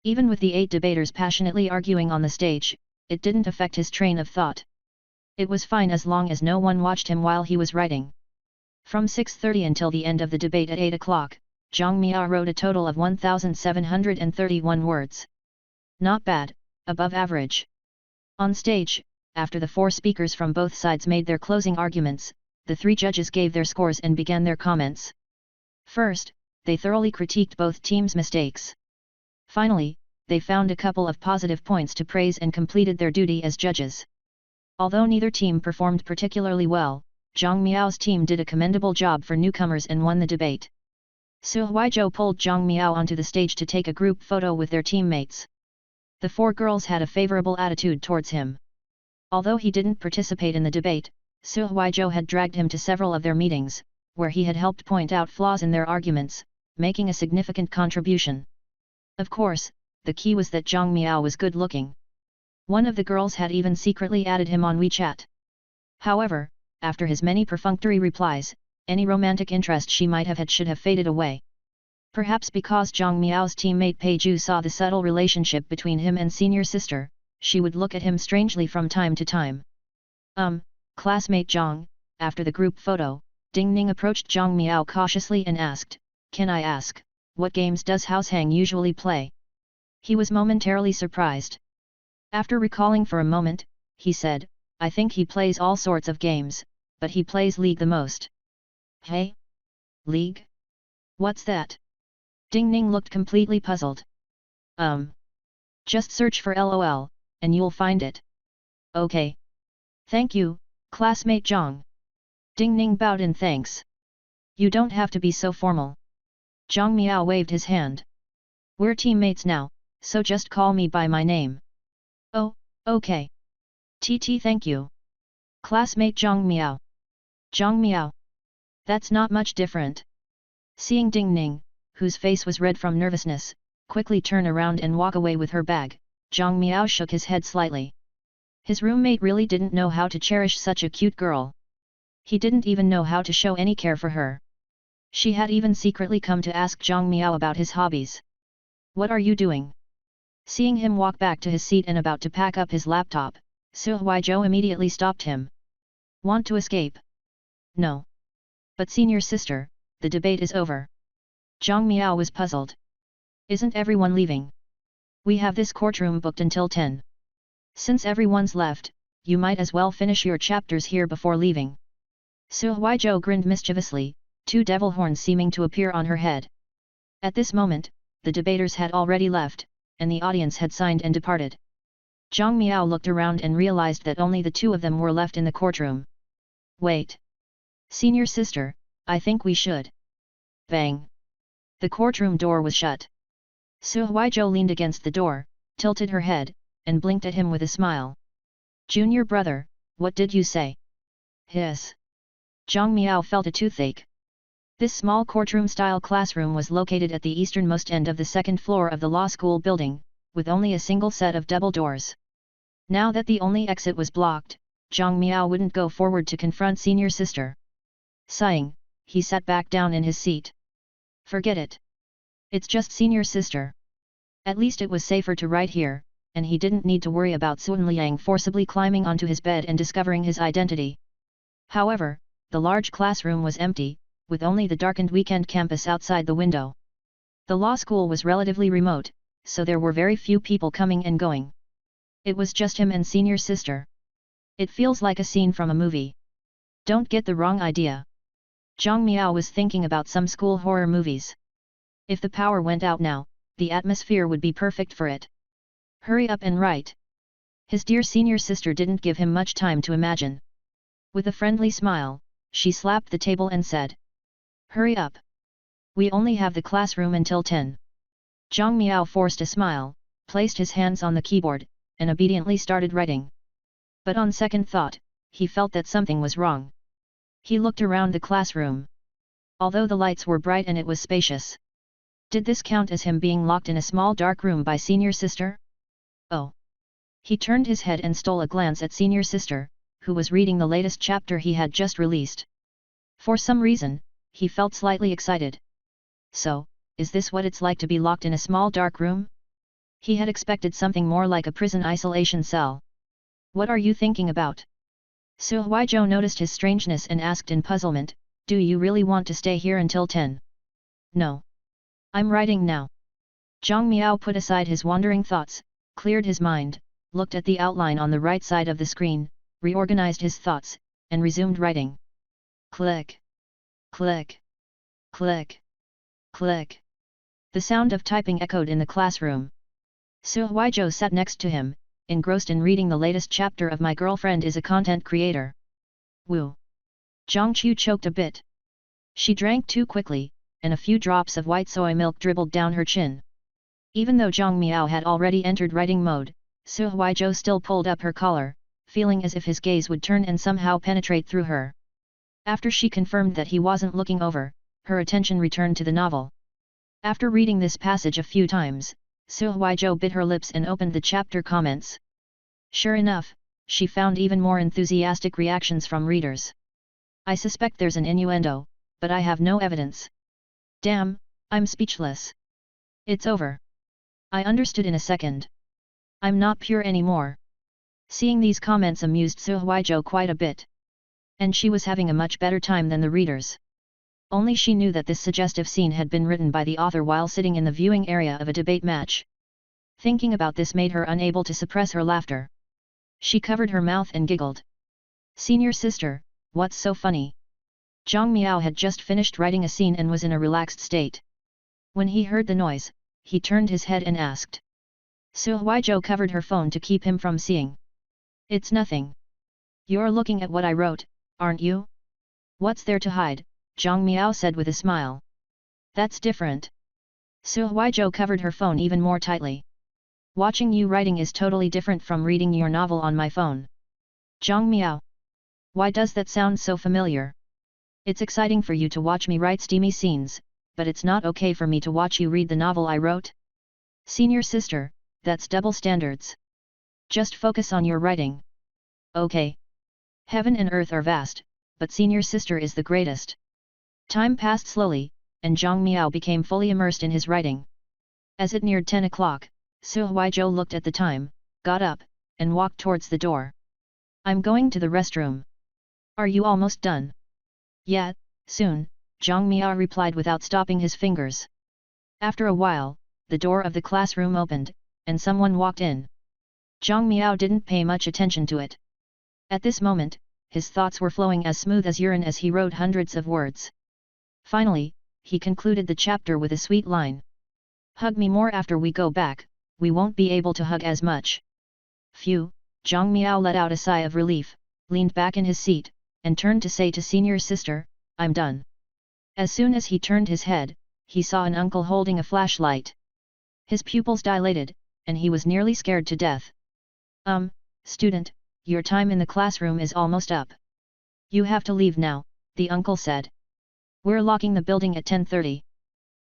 Even with the 8 debaters passionately arguing on the stage, it didn't affect his train of thought. It was fine as long as no one watched him while he was writing. From 6:30 until the end of the debate at 8 o'clock, Zhang Miao wrote a total of 1,731 words. Not bad, above average. On stage, after the 4 speakers from both sides made their closing arguments, the 3 judges gave their scores and began their comments. First, they thoroughly critiqued both teams' mistakes. Finally, they found a couple of positive points to praise and completed their duty as judges. Although neither team performed particularly well, Zhang Miao's team did a commendable job for newcomers and won the debate. Su Huizhou pulled Zhang Miao onto the stage to take a group photo with their teammates. The 4 girls had a favorable attitude towards him. Although he didn't participate in the debate, Su Huizhou had dragged him to several of their meetings, where he had helped point out flaws in their arguments, making a significant contribution. Of course, the key was that Zhang Miao was good-looking. One of the girls had even secretly added him on WeChat. However, after his many perfunctory replies, any romantic interest she might have had should have faded away. Perhaps because Zhang Miao's teammate Pei Ju saw the subtle relationship between him and senior sister, she would look at him strangely from time to time. Classmate Zhang," after the group photo, Ding Ning approached Zhang Miao cautiously and asked, "Can I ask, what games does House Hang usually play?" He was momentarily surprised. After recalling for a moment, he said, "I think he plays all sorts of games, but he plays League the most." "Hey? League? What's that?" Ding Ning looked completely puzzled. Just search for LOL, and you'll find it." "Okay. Thank you, classmate Zhang." Ding Ning bowed in thanks. "You don't have to be so formal." Zhang Miao waved his hand. We're teammates now, so just call me by my name. Oh, okay. TT, thank you. Classmate Zhang Miao. Zhang Miao. That's not much different. Seeing Ding Ning, whose face was red from nervousness, quickly turn around and walk away with her bag, Zhang Miao shook his head slightly. His roommate really didn't know how to cherish such a cute girl. He didn't even know how to show any care for her. She had even secretly come to ask Zhang Miao about his hobbies. What are you doing? Seeing him walk back to his seat and about to pack up his laptop, Su Huizhou immediately stopped him. Want to escape? No. But senior sister, the debate is over. Zhang Miao was puzzled. Isn't everyone leaving? We have this courtroom booked until 10. Since everyone's left, you might as well finish your chapters here before leaving. Su Huizhou grinned mischievously, two devil horns seeming to appear on her head. At this moment, the debaters had already left, and the audience had signed and departed. Zhang Miao looked around and realized that only the two of them were left in the courtroom. Wait. Senior sister, I think we should. Bang. The courtroom door was shut. Su Huizhou leaned against the door, tilted her head, and blinked at him with a smile. Junior brother, what did you say? Hiss. Zhang Miao felt a toothache. This small courtroom-style classroom was located at the easternmost end of the second floor of the law school building, with only a single set of double doors. Now that the only exit was blocked, Zhang Miao wouldn't go forward to confront senior sister. Sighing, he sat back down in his seat. Forget it. It's just senior sister. At least it was safer to write here, and he didn't need to worry about Sun Liang forcibly climbing onto his bed and discovering his identity. However, the large classroom was empty, with only the darkened weekend campus outside the window. The law school was relatively remote, so there were very few people coming and going. It was just him and senior sister. It feels like a scene from a movie. Don't get the wrong idea. Zhang Miao was thinking about some school horror movies. If the power went out now, the atmosphere would be perfect for it. Hurry up and write. His dear senior sister didn't give him much time to imagine. With a friendly smile, she slapped the table and said, Hurry up. We only have the classroom until 10. Zhang Miao forced a smile, placed his hands on the keyboard, and obediently started writing. But on second thought, he felt that something was wrong. He looked around the classroom. Although the lights were bright and it was spacious. Did this count as him being locked in a small dark room by senior sister? Oh. He turned his head and stole a glance at senior sister, who was reading the latest chapter he had just released. For some reason, he felt slightly excited. So, is this what it's like to be locked in a small dark room? He had expected something more like a prison isolation cell. What are you thinking about? Su Huizhou noticed his strangeness and asked in puzzlement, Do you really want to stay here until 10? No. I'm writing now. Zhang Miao put aside his wandering thoughts, cleared his mind, looked at the outline on the right side of the screen, reorganized his thoughts, and resumed writing. Click. Click. Click. Click. The sound of typing echoed in the classroom. Su Huizhou sat next to him, engrossed in reading the latest chapter of My Girlfriend is a Content Creator. Woo! Zhang Chu choked a bit. She drank too quickly, and a few drops of white soy milk dribbled down her chin. Even though Zhang Miao had already entered writing mode, Su Huizhou still pulled up her collar, feeling as if his gaze would turn and somehow penetrate through her. After she confirmed that he wasn't looking over, her attention returned to the novel. After reading this passage a few times, Su Huizhou bit her lips and opened the chapter comments. Sure enough, she found even more enthusiastic reactions from readers. I suspect there's an innuendo, but I have no evidence. Damn, I'm speechless. It's over. I understood in a second. I'm not pure anymore. Seeing these comments amused Su Huizhou quite a bit. And she was having a much better time than the readers. Only she knew that this suggestive scene had been written by the author while sitting in the viewing area of a debate match. Thinking about this made her unable to suppress her laughter. She covered her mouth and giggled. Senior sister, what's so funny? Zhang Miao had just finished writing a scene and was in a relaxed state. When he heard the noise, he turned his head and asked. Su Huizhou covered her phone to keep him from seeing. It's nothing. You're looking at what I wrote, aren't you? What's there to hide? Zhang Miao said with a smile. That's different. Su Huizhou covered her phone even more tightly. Watching you writing is totally different from reading your novel on my phone. Zhang Miao. Why does that sound so familiar? It's exciting for you to watch me write steamy scenes, but it's not okay for me to watch you read the novel I wrote? Senior sister, that's double standards. Just focus on your writing. Okay. Heaven and earth are vast, but senior sister is the greatest. Time passed slowly, and Zhang Miao became fully immersed in his writing. As it neared 10 o'clock, Su Huizhou looked at the time, got up, and walked towards the door. I'm going to the restroom. Are you almost done? Yeah, soon, Zhang Miao replied without stopping his fingers. After a while, the door of the classroom opened, and someone walked in. Zhang Miao didn't pay much attention to it. At this moment, his thoughts were flowing as smooth as urine as he wrote hundreds of words. Finally, he concluded the chapter with a sweet line. Hug me more after we go back, we won't be able to hug as much. Phew, Zhang Miao let out a sigh of relief, leaned back in his seat, and turned to say to senior sister, I'm done. As soon as he turned his head, he saw an uncle holding a flashlight. His pupils dilated, and he was nearly scared to death. Student, your time in the classroom is almost up. You have to leave now, the uncle said. We're locking the building at 10:30.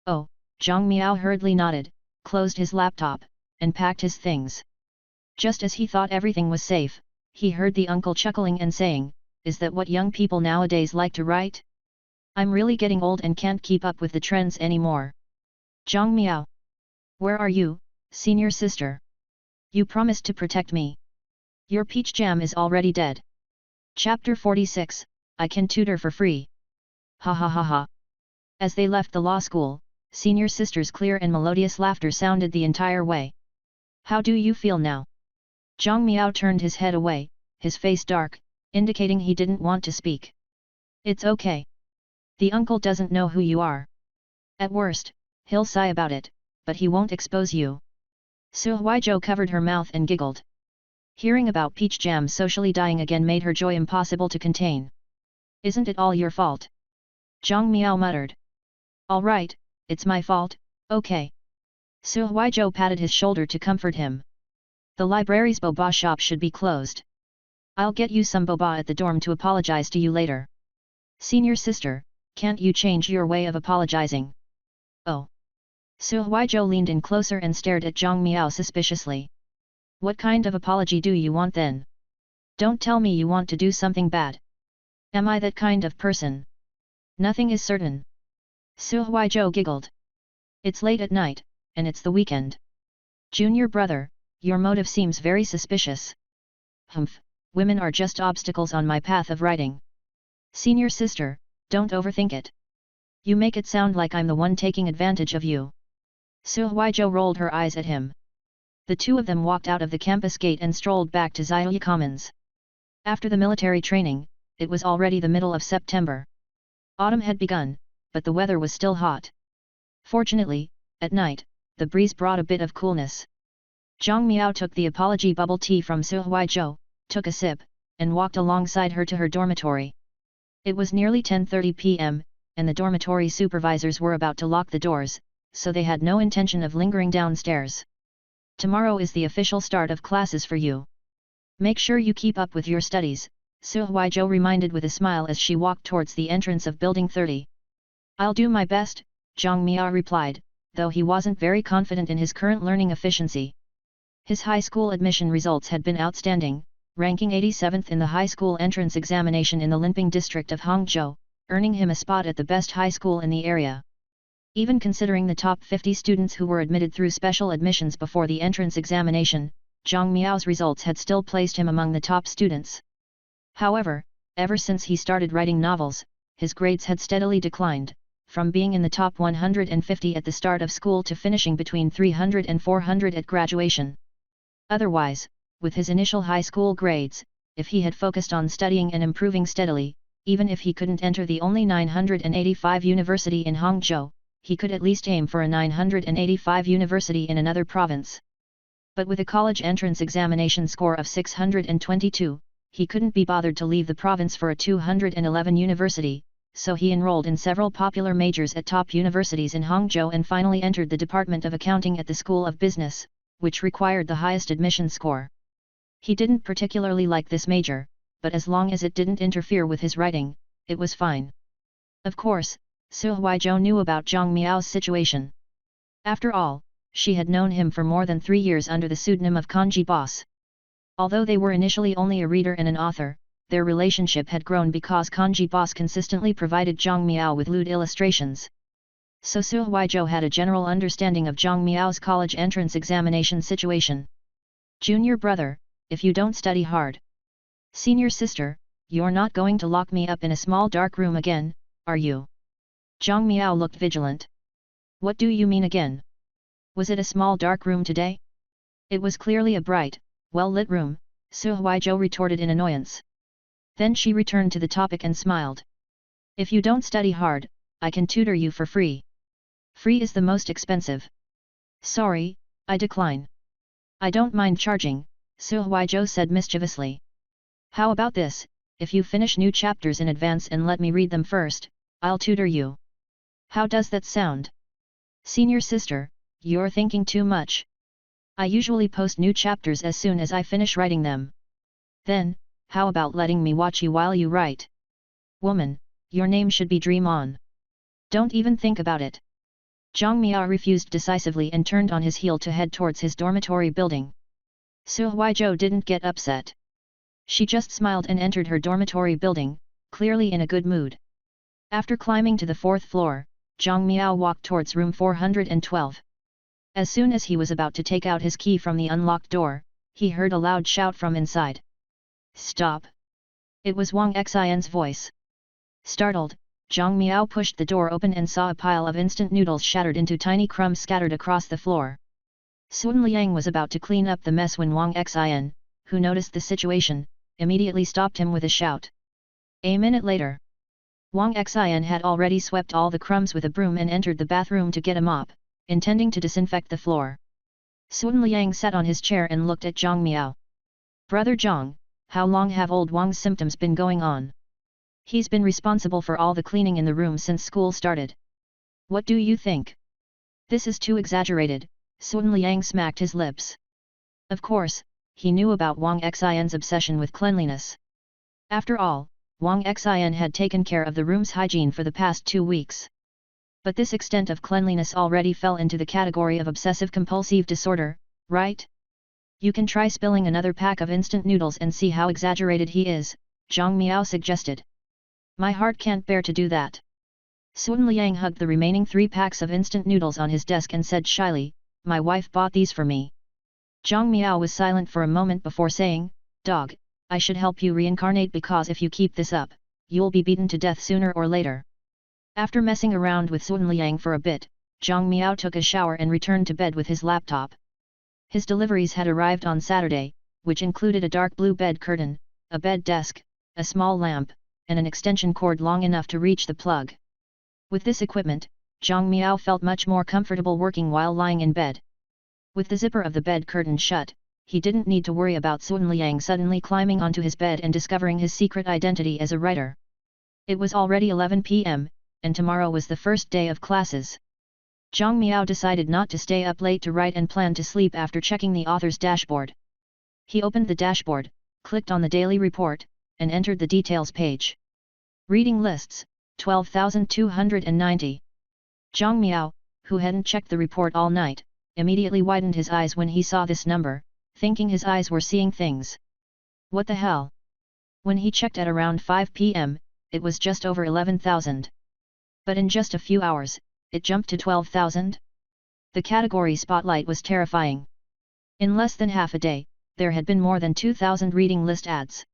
Oh, Zhang Miao hurriedly nodded, closed his laptop, and packed his things. Just as he thought everything was safe, he heard the uncle chuckling and saying, is that what young people nowadays like to write? I'm really getting old and can't keep up with the trends anymore. Zhang Miao. Where are you, senior sister? You promised to protect me. Your peach jam is already dead. Chapter 46, I can tutor for free. Ha ha ha ha. As they left the law school, senior sister's clear and melodious laughter sounded the entire way. How do you feel now? Zhang Miao turned his head away, his face dark, indicating he didn't want to speak. It's okay. The uncle doesn't know who you are. At worst, he'll sigh about it, but he won't expose you. Su Huizhou covered her mouth and giggled. Hearing about peach jam socially dying again made her joy impossible to contain. Isn't it all your fault? Zhang Miao muttered. All right, it's my fault, okay. Su Huizhou patted his shoulder to comfort him. The library's boba shop should be closed. I'll get you some boba at the dorm to apologize to you later. Senior sister, can't you change your way of apologizing? Oh. Su Huizhou leaned in closer and stared at Zhang Miao suspiciously. What kind of apology do you want then? Don't tell me you want to do something bad. Am I that kind of person? Nothing is certain. Su Huizhou giggled. It's late at night, and it's the weekend. Junior brother, your motive seems very suspicious. Humph, women are just obstacles on my path of writing. Senior sister, don't overthink it. You make it sound like I'm the one taking advantage of you. Su Huizhou rolled her eyes at him. The two of them walked out of the campus gate and strolled back to Zhaya Commons. After the military training, it was already the middle of September. Autumn had begun, but the weather was still hot. Fortunately, at night, the breeze brought a bit of coolness. Zhang Miao took the apology bubble tea from Su Huizhou, took a sip, and walked alongside her to her dormitory. It was nearly 10:30 p.m., and the dormitory supervisors were about to lock the doors, so they had no intention of lingering downstairs. Tomorrow is the official start of classes for you. Make sure you keep up with your studies, Su Huizhou reminded with a smile as she walked towards the entrance of Building 30. I'll do my best, Zhang Miao replied, though he wasn't very confident in his current learning efficiency. His high school admission results had been outstanding, ranking 87th in the high school entrance examination in the Linping district of Hangzhou, earning him a spot at the best high school in the area. Even considering the top 50 students who were admitted through special admissions before the entrance examination, Zhang Miao's results had still placed him among the top students. However, ever since he started writing novels, his grades had steadily declined, from being in the top 150 at the start of school to finishing between 300 and 400 at graduation. Otherwise, with his initial high school grades, if he had focused on studying and improving steadily, even if he couldn't enter the only 985 university in Hangzhou, he could at least aim for a 985 university in another province. But with a college entrance examination score of 622, he couldn't be bothered to leave the province for a 211 university, so he enrolled in several popular majors at top universities in Hangzhou and finally entered the Department of Accounting at the School of Business, which required the highest admission score. He didn't particularly like this major, but as long as it didn't interfere with his writing, it was fine. Of course, Su Huizhou knew about Zhang Miao's situation. After all, she had known him for more than 3 years under the pseudonym of Kanji Boss. Although they were initially only a reader and an author, their relationship had grown because Kanji Boss consistently provided Zhang Miao with lewd illustrations. So Su Huizhou had a general understanding of Zhang Miao's college entrance examination situation. Junior brother, if you don't study hard. Senior sister, you're not going to lock me up in a small dark room again, are you? Zhang Miao looked vigilant. What do you mean again? Was it a small dark room today? It was clearly a bright, well-lit room, Su Huizhou retorted in annoyance. Then she returned to the topic and smiled. If you don't study hard, I can tutor you for free. Free is the most expensive. Sorry, I decline. I don't mind charging, Su Huizhou said mischievously. How about this, if you finish new chapters in advance and let me read them first, I'll tutor you. How does that sound? Senior sister, you're thinking too much. I usually post new chapters as soon as I finish writing them. Then, how about letting me watch you while you write? Woman, your name should be Dream On. Don't even think about it. Zhang Miao refused decisively and turned on his heel to head towards his dormitory building. Su Huizhou didn't get upset. She just smiled and entered her dormitory building, clearly in a good mood. After climbing to the 4th floor, Zhang Miao walked towards room 412. As soon as he was about to take out his key from the unlocked door, he heard a loud shout from inside. Stop! It was Wang Xin's voice. Startled, Zhang Miao pushed the door open and saw a pile of instant noodles shattered into tiny crumbs scattered across the floor. Sun Liang was about to clean up the mess when Wang Xin, who noticed the situation, immediately stopped him with a shout. A minute later, Wang Xin had already swept all the crumbs with a broom and entered the bathroom to get a mop, intending to disinfect the floor. Sun Liang sat on his chair and looked at Zhang Miao. Brother Zhang, how long have old Wang's symptoms been going on? He's been responsible for all the cleaning in the room since school started. What do you think? This is too exaggerated, Sun Liang smacked his lips. Of course, he knew about Wang Xin's obsession with cleanliness. After all, Wang Xin had taken care of the room's hygiene for the past 2 weeks. But this extent of cleanliness already fell into the category of obsessive-compulsive disorder, right? You can try spilling another pack of instant noodles and see how exaggerated he is, Zhang Miao suggested. My heart can't bear to do that. Sun Liang hugged the remaining 3 packs of instant noodles on his desk and said shyly, my wife bought these for me. Zhang Miao was silent for a moment before saying, Dog, I should help you reincarnate because if you keep this up, you'll be beaten to death sooner or later. After messing around with Sun Liang for a bit, Zhang Miao took a shower and returned to bed with his laptop. His deliveries had arrived on Saturday, which included a dark blue bed curtain, a bed desk, a small lamp, and an extension cord long enough to reach the plug. With this equipment, Zhang Miao felt much more comfortable working while lying in bed. With the zipper of the bed curtain shut, he didn't need to worry about Sun Liang suddenly climbing onto his bed and discovering his secret identity as a writer. It was already 11 p.m., and tomorrow was the first day of classes. Zhang Miao decided not to stay up late to write and planned to sleep after checking the author's dashboard. He opened the dashboard, clicked on the daily report, and entered the details page. Reading lists, 12,290. Zhang Miao, who hadn't checked the report all night, immediately widened his eyes when he saw this number, thinking his eyes were seeing things. What the hell? When he checked at around 5 p.m., it was just over 11,000. But in just a few hours, it jumped to 12,000? The category spotlight was terrifying. In less than half a day, there had been more than 2,000 reading list ads.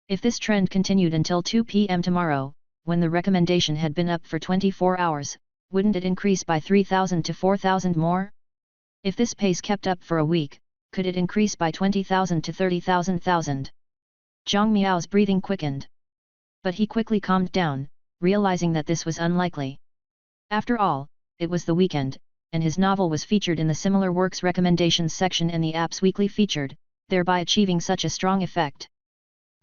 If this trend continued until 2 p.m. tomorrow, when the recommendation had been up for 24 hours, wouldn't it increase by 3,000 to 4,000 more? If this pace kept up for a week, could it increase by 20,000 to 30,000? Zhang Miao's breathing quickened. But he quickly calmed down, realizing that this was unlikely. After all, it was the weekend, and his novel was featured in the similar works recommendations section in the app's weekly featured, thereby achieving such a strong effect.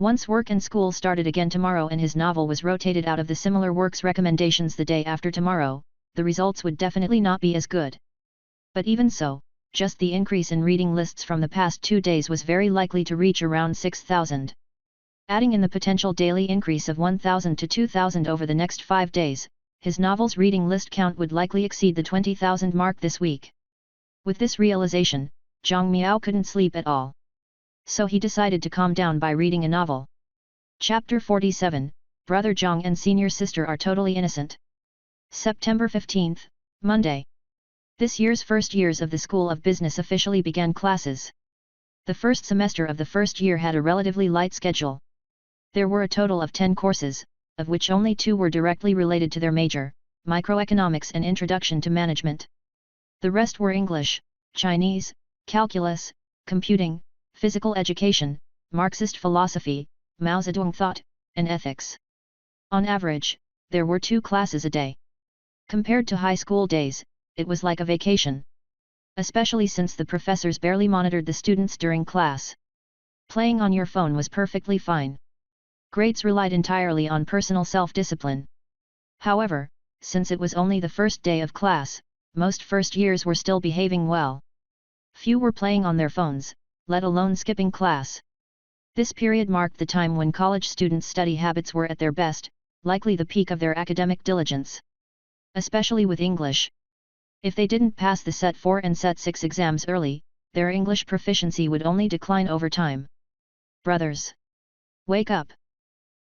Once work and school started again tomorrow and his novel was rotated out of the similar works recommendations the day after tomorrow, the results would definitely not be as good. But even so, just the increase in reading lists from the past 2 days was very likely to reach around 6,000. Adding in the potential daily increase of 1,000 to 2,000 over the next 5 days, his novel's reading list count would likely exceed the 20,000 mark this week. With this realization, Zhang Miao couldn't sleep at all. So he decided to calm down by reading a novel. Chapter 47, Brother Zhang and Senior Sister are totally innocent. September 15th, Monday. This year's first years of the School of Business officially began classes. The first semester of the first year had a relatively light schedule. There were a total of 10 courses, of which only 2 were directly related to their major, microeconomics and introduction to management. The rest were English, Chinese, calculus, computing, physical education, Marxist philosophy, Mao Zedong thought, and ethics. On average, there were 2 classes a day. Compared to high school days, it was like a vacation. Especially since the professors barely monitored the students during class. Playing on your phone was perfectly fine. Grades relied entirely on personal self-discipline. However, since it was only the first day of class, most first years were still behaving well. Few were playing on their phones, let alone skipping class. This period marked the time when college students' study habits were at their best, likely the peak of their academic diligence. Especially with English. If they didn't pass the Set 4 and Set 6 exams early, their English proficiency would only decline over time. Brothers! Wake up!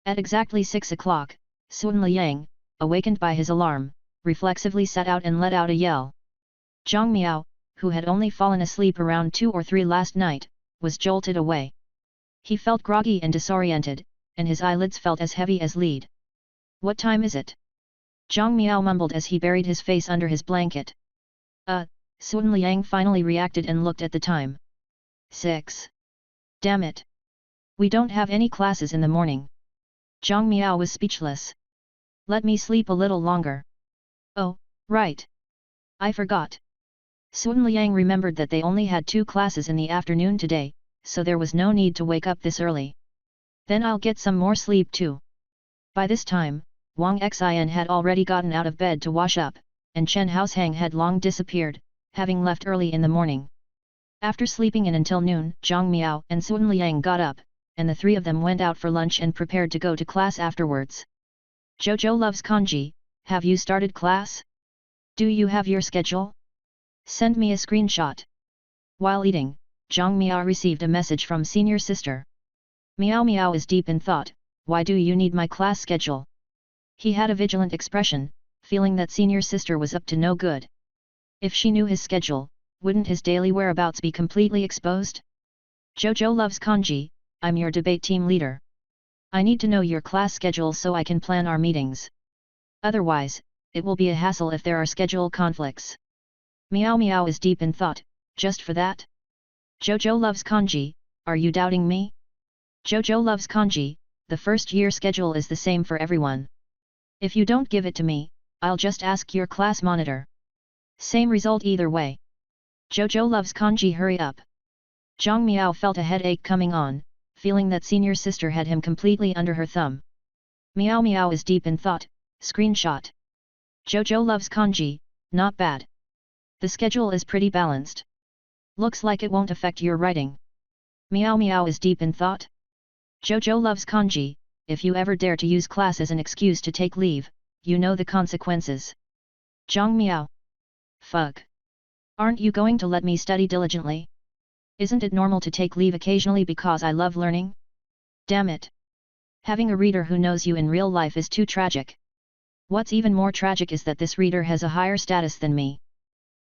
At exactly 6 o'clock, Sun Liang, awakened by his alarm, reflexively sat out and let out a yell. Zhang Miao, who had only fallen asleep around 2 or 3 last night, was jolted away. He felt groggy and disoriented, and his eyelids felt as heavy as lead. What time is it? Zhang Miao mumbled as he buried his face under his blanket. Sun Liang finally reacted and looked at the time. 6. Damn it! We don't have any classes in the morning. Zhang Miao was speechless. Let me sleep a little longer. Oh, right. I forgot. Sun Liang remembered that they only had 2 classes in the afternoon today, so there was no need to wake up this early. Then I'll get some more sleep too. By this time, Wang Xin had already gotten out of bed to wash up, and Chen Haoshang had long disappeared, having left early in the morning. After sleeping in until noon, Zhang Miao and Sun Liang got up, and the 3 of them went out for lunch and prepared to go to class afterwards. Jojo loves kanji, have you started class? Do you have your schedule? Send me a screenshot. While eating, Zhang Miao received a message from Senior Sister. Miao Miao is deep in thought, why do you need my class schedule? He had a vigilant expression, feeling that Senior Sister was up to no good. If she knew his schedule, wouldn't his daily whereabouts be completely exposed? Jojo loves kanji, I'm your debate team leader. I need to know your class schedule so I can plan our meetings. Otherwise, it will be a hassle if there are schedule conflicts. Miao Miao is deep in thought, just for that? Jojo loves kanji, are you doubting me? Jojo loves kanji, the first year schedule is the same for everyone. If you don't give it to me, I'll just ask your class monitor. Same result either way. Jojo loves kanji, hurry up. Zhang Miao felt a headache coming on, feeling that Senior Sister had him completely under her thumb. Miao Miao is deep in thought, screenshot. Jojo loves kanji, not bad. The schedule is pretty balanced. Looks like it won't affect your writing. Miao Miao is deep in thought. Jojo loves kanji, if you ever dare to use class as an excuse to take leave, you know the consequences. Zhang Miao. Fuck. Aren't you going to let me study diligently? Isn't it normal to take leave occasionally because I love learning? Damn it. Having a reader who knows you in real life is too tragic. What's even more tragic is that this reader has a higher status than me.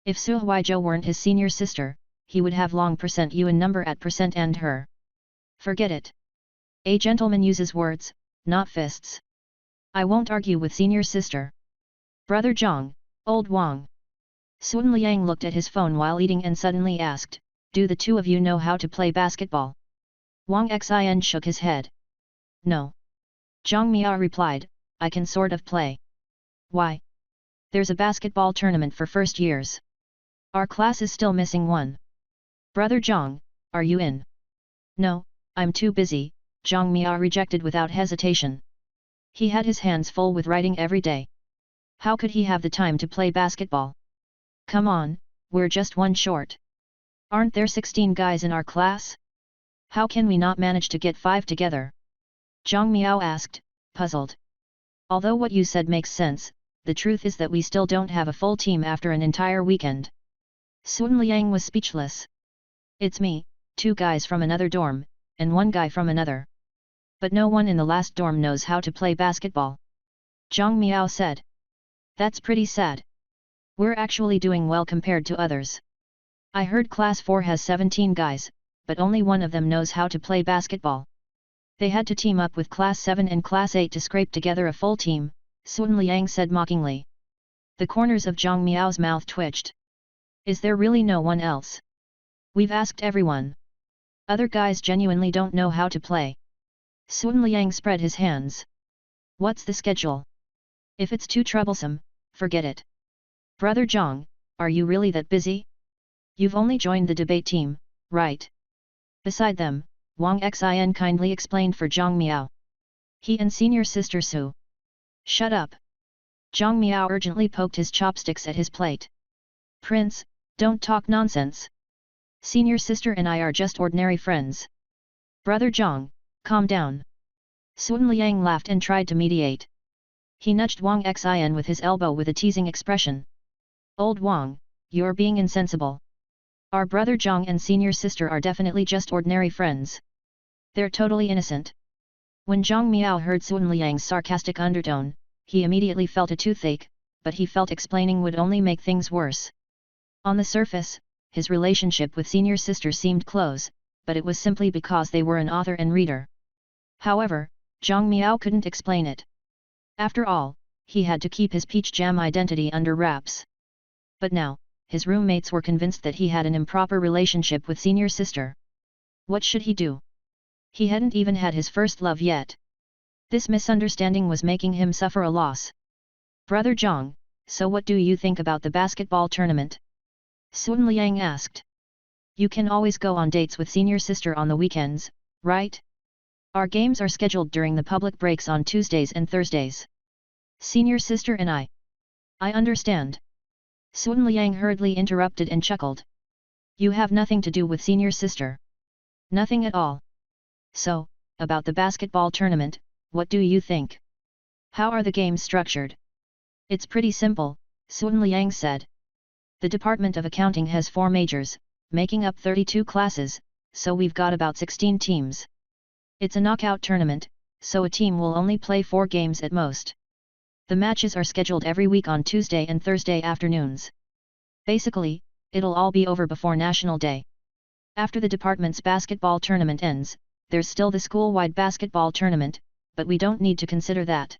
If Su Huizhou weren't his senior sister, he would have long %u in number at % and her. Forget it. A gentleman uses words, not fists. I won't argue with senior sister. Brother Zhang, old Wang. Sun Liang looked at his phone while eating and suddenly asked, do the 2 of you know how to play basketball? Wang Xin shook his head. No. Zhang Miao replied, I can sort of play. Why? There's a basketball tournament for first years. Our class is still missing one. Brother Zhang, are you in? No, I'm too busy, Zhang Miao rejected without hesitation. He had his hands full with writing every day. How could he have the time to play basketball? Come on, we're just one short. Aren't there 16 guys in our class? How can we not manage to get 5 together? Zhang Miao asked, puzzled. Although what you said makes sense, the truth is that we still don't have a full team after an entire weekend. Sun Liang was speechless. It's me, 2 guys from another dorm, and 1 guy from another. But no one in the last dorm knows how to play basketball. Zhang Miao said. That's pretty sad. We're actually doing well compared to others. I heard class 4 has 17 guys, but only 1 of them knows how to play basketball. They had to team up with class 7 and class 8 to scrape together a full team, Sun Liang said mockingly. The corners of Zhang Miao's mouth twitched. Is there really no one else? We've asked everyone. Other guys genuinely don't know how to play. Sun Liang spread his hands. What's the schedule? If it's too troublesome, forget it. Brother Zhang, are you really that busy? You've only joined the debate team, right? Beside them, Wang Xin kindly explained for Zhang Miao. He and senior sister Su. Shut up. Zhang Miao urgently poked his chopsticks at his plate. Prince, don't talk nonsense. Senior sister and I are just ordinary friends. Brother Zhang, calm down. Sun Liang laughed and tried to mediate. He nudged Wang Xin with his elbow with a teasing expression. Old Wang, you're being insensible. Our brother Zhang and senior sister are definitely just ordinary friends. They're totally innocent. When Zhang Miao heard Sun Liang's sarcastic undertone, he immediately felt a toothache, but he felt explaining would only make things worse. On the surface, his relationship with senior sister seemed close, but it was simply because they were an author and reader. However, Zhang Miao couldn't explain it. After all, he had to keep his peach jam identity under wraps. But now, his roommates were convinced that he had an improper relationship with senior sister. What should he do? He hadn't even had his first love yet. This misunderstanding was making him suffer a loss. Brother Zhang, so what do you think about the basketball tournament? Sun Liang asked. You can always go on dates with senior sister on the weekends, right? Our games are scheduled during the public breaks on Tuesdays and Thursdays. Senior sister and I understand. Sun Liang hurriedly interrupted and chuckled. You have nothing to do with senior sister. Nothing at all. So, about the basketball tournament, what do you think? How are the games structured? It's pretty simple, Sun Liang said. The Department of Accounting has 4 majors, making up 32 classes, so we've got about 16 teams. It's a knockout tournament, so a team will only play 4 games at most. The matches are scheduled every week on Tuesday and Thursday afternoons. Basically, it'll all be over before National Day. After the department's basketball tournament ends, there's still the school-wide basketball tournament, but we don't need to consider that.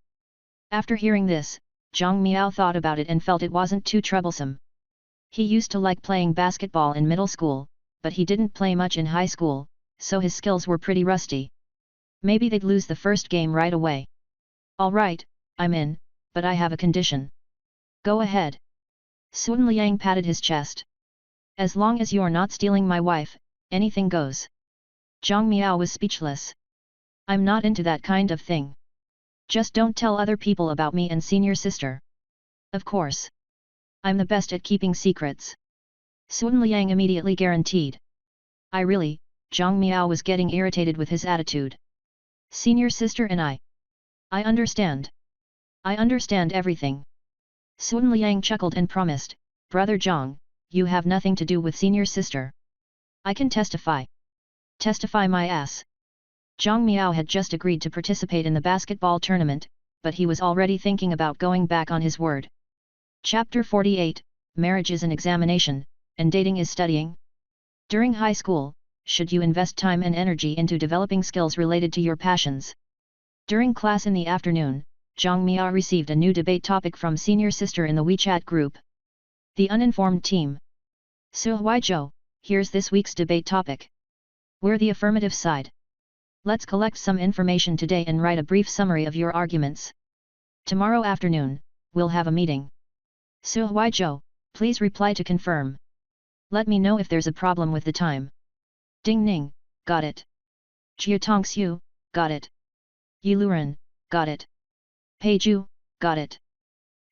After hearing this, Zhang Miao thought about it and felt it wasn't too troublesome. He used to like playing basketball in middle school, but he didn't play much in high school, so his skills were pretty rusty. Maybe they'd lose the first game right away. Alright, I'm in, but I have a condition. Go ahead. Sun Liang patted his chest. As long as you're not stealing my wife, anything goes. Zhang Miao was speechless. I'm not into that kind of thing. Just don't tell other people about me and senior sister. Of course. I'm the best at keeping secrets. Sun Liang immediately guaranteed. Zhang Miao was getting irritated with his attitude. Senior sister and I understand. I understand everything. Sun Liang chuckled and promised, Brother Zhang, you have nothing to do with senior sister. I can testify. Testify my ass. Zhang Miao had just agreed to participate in the basketball tournament, but he was already thinking about going back on his word. Chapter 48, Marriage is an examination, and dating is studying. During high school, should you invest time and energy into developing skills related to your passions? During class in the afternoon, Zhang Miao received a new debate topic from senior sister in the WeChat group. The uninformed team. Su Huizhou, here's this week's debate topic. We're the affirmative side. Let's collect some information today and write a brief summary of your arguments. Tomorrow afternoon, we'll have a meeting. Su Huizhou, please reply to confirm. Let me know if there's a problem with the time. Ding Ning, got it. Jiu Tongxiu, got it. Yiluran, got it. Peiju, got it.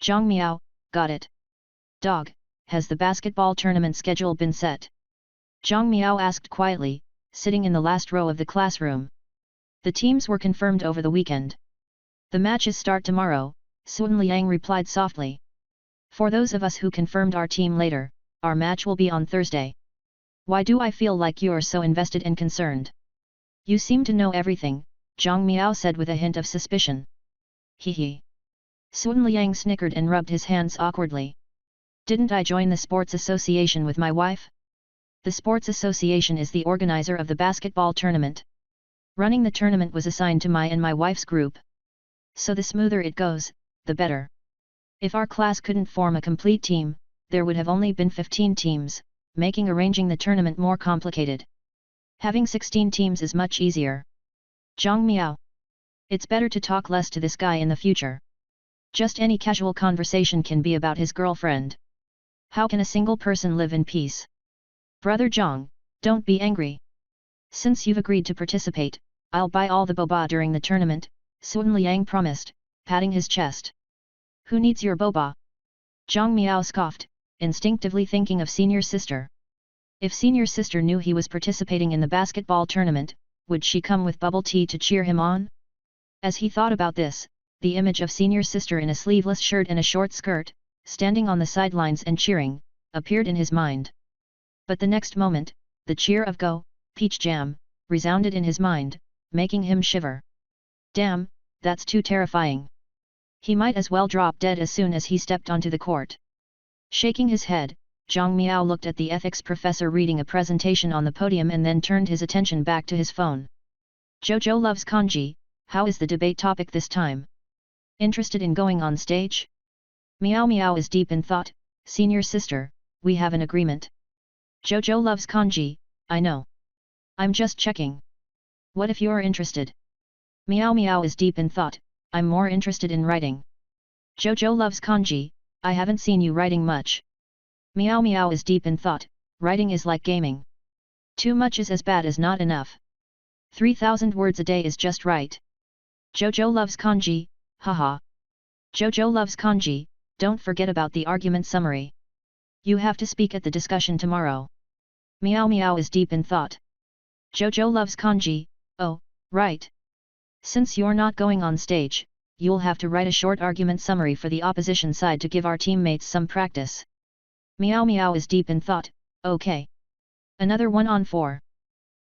Zhang Miao, got it. Dog, has the basketball tournament schedule been set? Zhang Miao asked quietly, sitting in the last row of the classroom. The teams were confirmed over the weekend. The matches start tomorrow, Sun Liang replied softly. For those of us who confirmed our team later, our match will be on Thursday. Why do I feel like you're so invested and concerned? You seem to know everything, Zhang Miao said with a hint of suspicion. He. Sun Liang snickered and rubbed his hands awkwardly. Didn't I join the sports association with my wife? The sports association is the organizer of the basketball tournament. Running the tournament was assigned to my and my wife's group. So the smoother it goes, the better. If our class couldn't form a complete team, there would have only been 15 teams, making arranging the tournament more complicated. Having 16 teams is much easier. Zhang Miao. It's better to talk less to this guy in the future. Just any casual conversation can be about his girlfriend. How can a single person live in peace? Brother Zhang, don't be angry. Since you've agreed to participate, I'll buy all the boba during the tournament, Sun Liang promised, patting his chest. Who needs your boba? Zhang Miao scoffed, instinctively thinking of senior sister. If senior sister knew he was participating in the basketball tournament, would she come with bubble tea to cheer him on? As he thought about this, the image of senior sister in a sleeveless shirt and a short skirt, standing on the sidelines and cheering, appeared in his mind. But the next moment, the cheer of Go, Peach Jam, resounded in his mind, making him shiver. Damn, that's too terrifying. He might as well drop dead as soon as he stepped onto the court. Shaking his head, Zhang Miao looked at the ethics professor reading a presentation on the podium and then turned his attention back to his phone. Jojo loves kanji, how is the debate topic this time? Interested in going on stage? Miao Miao is deep in thought, senior sister, we have an agreement. Jojo loves kanji, I know. I'm just checking. What if you're interested? Miao Miao is deep in thought, I'm more interested in writing. Jojo loves kanji, I haven't seen you writing much. Miao Miao is deep in thought, writing is like gaming. Too much is as bad as not enough. 3,000 words a day is just right. Jojo loves kanji, haha. Jojo loves kanji, don't forget about the argument summary. You have to speak at the discussion tomorrow. Miao Miao is deep in thought. Jojo loves kanji, oh, right. Since you're not going on stage, you'll have to write a short argument summary for the opposition side to give our teammates some practice. Miao Miao is deep in thought, okay. Another 1 on 4.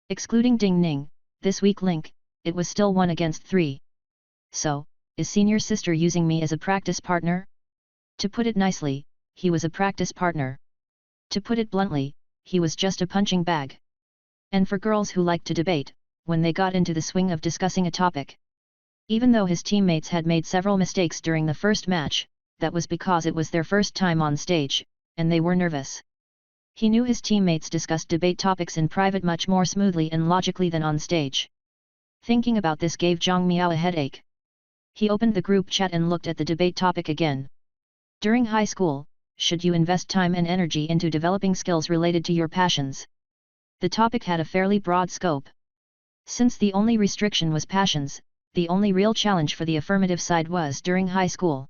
Excluding Ding Ning, this weak link, it was still 1 against 3. So, is senior sister using me as a practice partner? To put it nicely, he was a practice partner. To put it bluntly, he was just a punching bag. And for girls who like to debate, when they got into the swing of discussing a topic. Even though his teammates had made several mistakes during the first match, that was because it was their first time on stage, and they were nervous. He knew his teammates discussed debate topics in private much more smoothly and logically than on stage. Thinking about this gave Zhang Miao a headache. He opened the group chat and looked at the debate topic again. During high school, should you invest time and energy into developing skills related to your passions? The topic had a fairly broad scope. Since the only restriction was passions, the only real challenge for the affirmative side was during high school.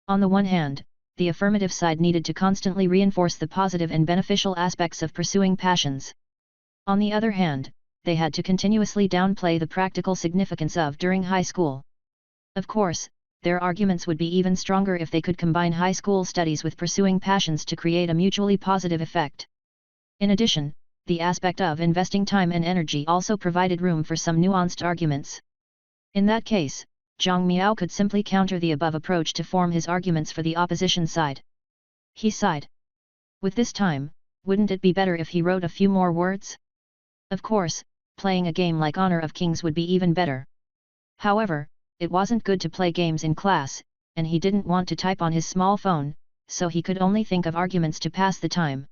On the one hand, the affirmative side needed to constantly reinforce the positive and beneficial aspects of pursuing passions. On the other hand, they had to continuously downplay the practical significance of during high school. Of course, their arguments would be even stronger if they could combine high school studies with pursuing passions to create a mutually positive effect. In addition, the aspect of investing time and energy also provided room for some nuanced arguments. In that case, Zhang Miao could simply counter the above approach to form his arguments for the opposition side. He sighed. With this time, wouldn't it be better if he wrote a few more words? Of course, playing a game like Honor of Kings would be even better. However, it wasn't good to play games in class, and he didn't want to type on his small phone, so he could only think of arguments to pass the time.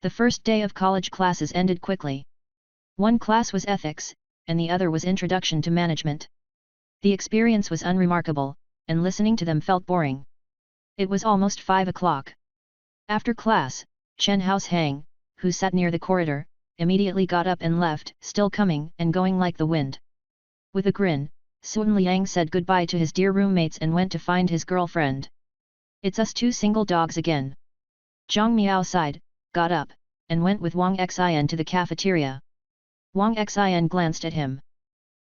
The first day of college classes ended quickly. One class was ethics, and the other was introduction to management. The experience was unremarkable, and listening to them felt boring. It was almost 5 o'clock. After class, Chen Haushang, who sat near the corridor, immediately got up and left, still coming and going like the wind. With a grin, Sun Liang said goodbye to his dear roommates and went to find his girlfriend. It's us two single dogs again. Zhang Miao sighed, got up, and went with Wang Xin to the cafeteria. Wang Xin glanced at him.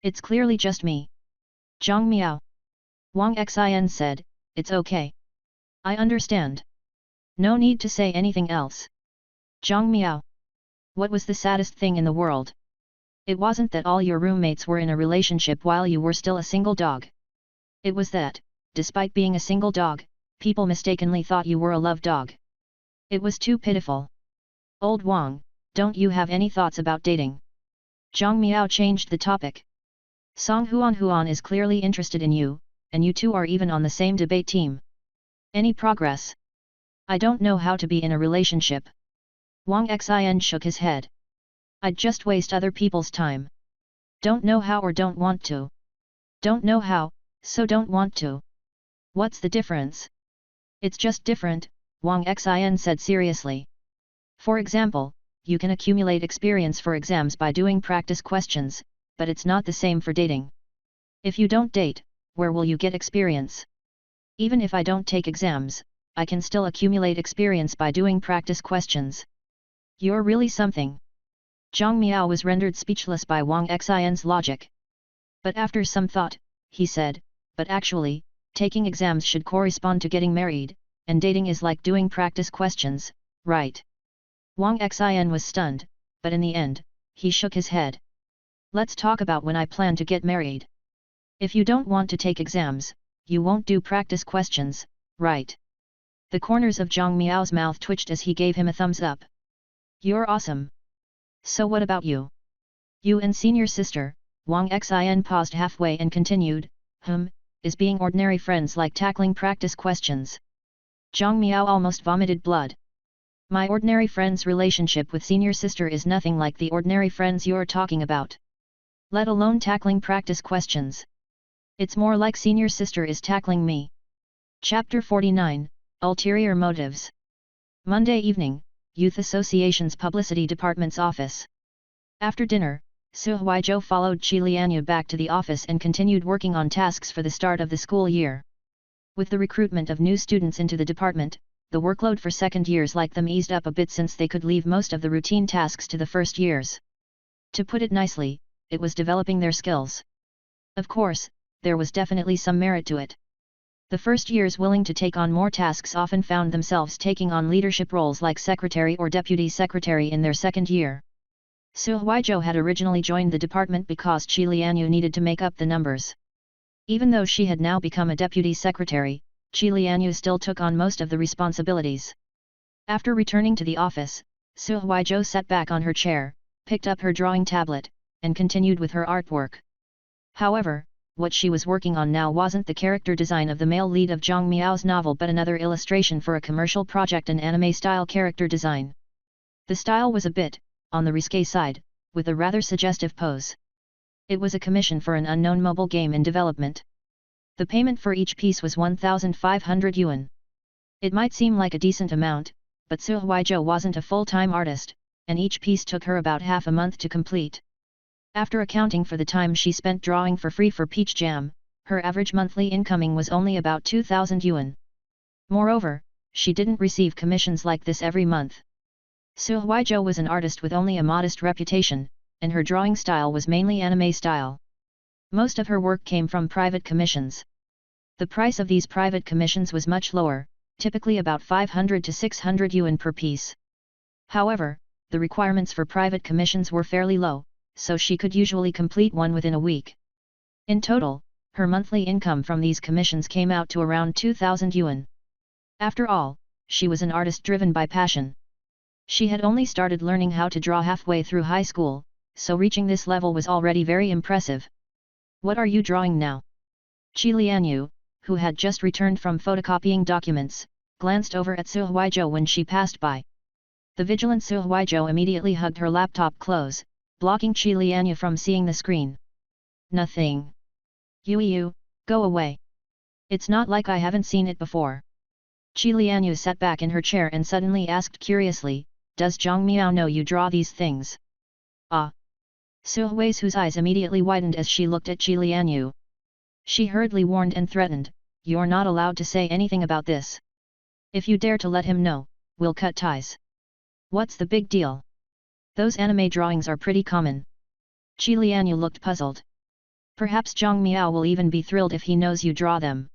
It's clearly just me. Zhang Miao. Wang Xin said, it's okay. I understand. No need to say anything else. Zhang Miao. What was the saddest thing in the world? It wasn't that all your roommates were in a relationship while you were still a single dog. It was that, despite being a single dog, people mistakenly thought you were a love dog. It was too pitiful. Old Wang, don't you have any thoughts about dating? Zhang Miao changed the topic. Song Huan is clearly interested in you, and you two are even on the same debate team. Any progress? I don't know how to be in a relationship. Wang Xin shook his head. I'd just waste other people's time. Don't know how or don't want to. Don't know how, so don't want to. What's the difference? It's just different, Wang Xin said seriously. For example, you can accumulate experience for exams by doing practice questions, but it's not the same for dating. If you don't date, where will you get experience? Even if I don't take exams, I can still accumulate experience by doing practice questions. You're really something. Zhang Miao was rendered speechless by Wang Xin's logic. But after some thought, he said, but actually, taking exams should correspond to getting married, and dating is like doing practice questions, right? Wang Xin was stunned, but in the end, he shook his head. Let's talk about when I plan to get married. If you don't want to take exams, you won't do practice questions, right? The corners of Zhang Miao's mouth twitched as he gave him a thumbs up. You're awesome. So what about you? You and senior sister, Wang Xin paused halfway and continued, is being ordinary friends like tackling practice questions. Zhang Miao almost vomited blood. My ordinary friend's relationship with senior sister is nothing like the ordinary friends you're talking about. Let alone tackling practice questions. It's more like senior sister is tackling me. Chapter 49, Ulterior Motives. Monday evening, Youth Association's Publicity Department's office. After dinner, Su Huizhou followed Qi Lianyu back to the office and continued working on tasks for the start of the school year. With the recruitment of new students into the department, the workload for second years like them eased up a bit since they could leave most of the routine tasks to the first years. To put it nicely, it was developing their skills. Of course, there was definitely some merit to it. The first years willing to take on more tasks often found themselves taking on leadership roles like secretary or deputy secretary in their second year. Su Huizhou had originally joined the department because Qi Lianyu needed to make up the numbers. Even though she had now become a deputy secretary, Qi Lianyu still took on most of the responsibilities. After returning to the office, Su Huizhou sat back on her chair, picked up her drawing tablet, and continued with her artwork. However, what she was working on now wasn't the character design of the male lead of Zhang Miao's novel but another illustration for a commercial project, an anime-style character design. The style was a bit, on the risque side, with a rather suggestive pose. It was a commission for an unknown mobile game in development. The payment for each piece was 1,500 yuan. It might seem like a decent amount, but Su Huizhou wasn't a full-time artist, and each piece took her about half a month to complete. After accounting for the time she spent drawing for free for Peach Jam, her average monthly incoming was only about 2,000 yuan. Moreover, she didn't receive commissions like this every month. Su Huizhou was an artist with only a modest reputation, and her drawing style was mainly anime style. Most of her work came from private commissions. The price of these private commissions was much lower, typically about 500 to 600 yuan per piece. However, the requirements for private commissions were fairly low, so she could usually complete one within a week. In total, her monthly income from these commissions came out to around 2,000 yuan. After all, she was an artist driven by passion. She had only started learning how to draw halfway through high school, so reaching this level was already very impressive. What are you drawing now? Qi Lianyu, who had just returned from photocopying documents, glanced over at Su Huizhou when she passed by. The vigilant Su Huizhou immediately hugged her laptop close, blocking Qi Lianyu from seeing the screen. Nothing. You, go away. It's not like I haven't seen it before. Qi Lianyu sat back in her chair and suddenly asked curiously, does Zhang Miao know you draw these things? Ah. Su Hui's whose eyes immediately widened as she looked at Qi Lianyu. She hurriedly warned and threatened, "You're not allowed to say anything about this. If you dare to let him know, we'll cut ties." "What's the big deal? Those anime drawings are pretty common." Qi Lianyu looked puzzled. "Perhaps Zhang Miao will even be thrilled if he knows you draw them."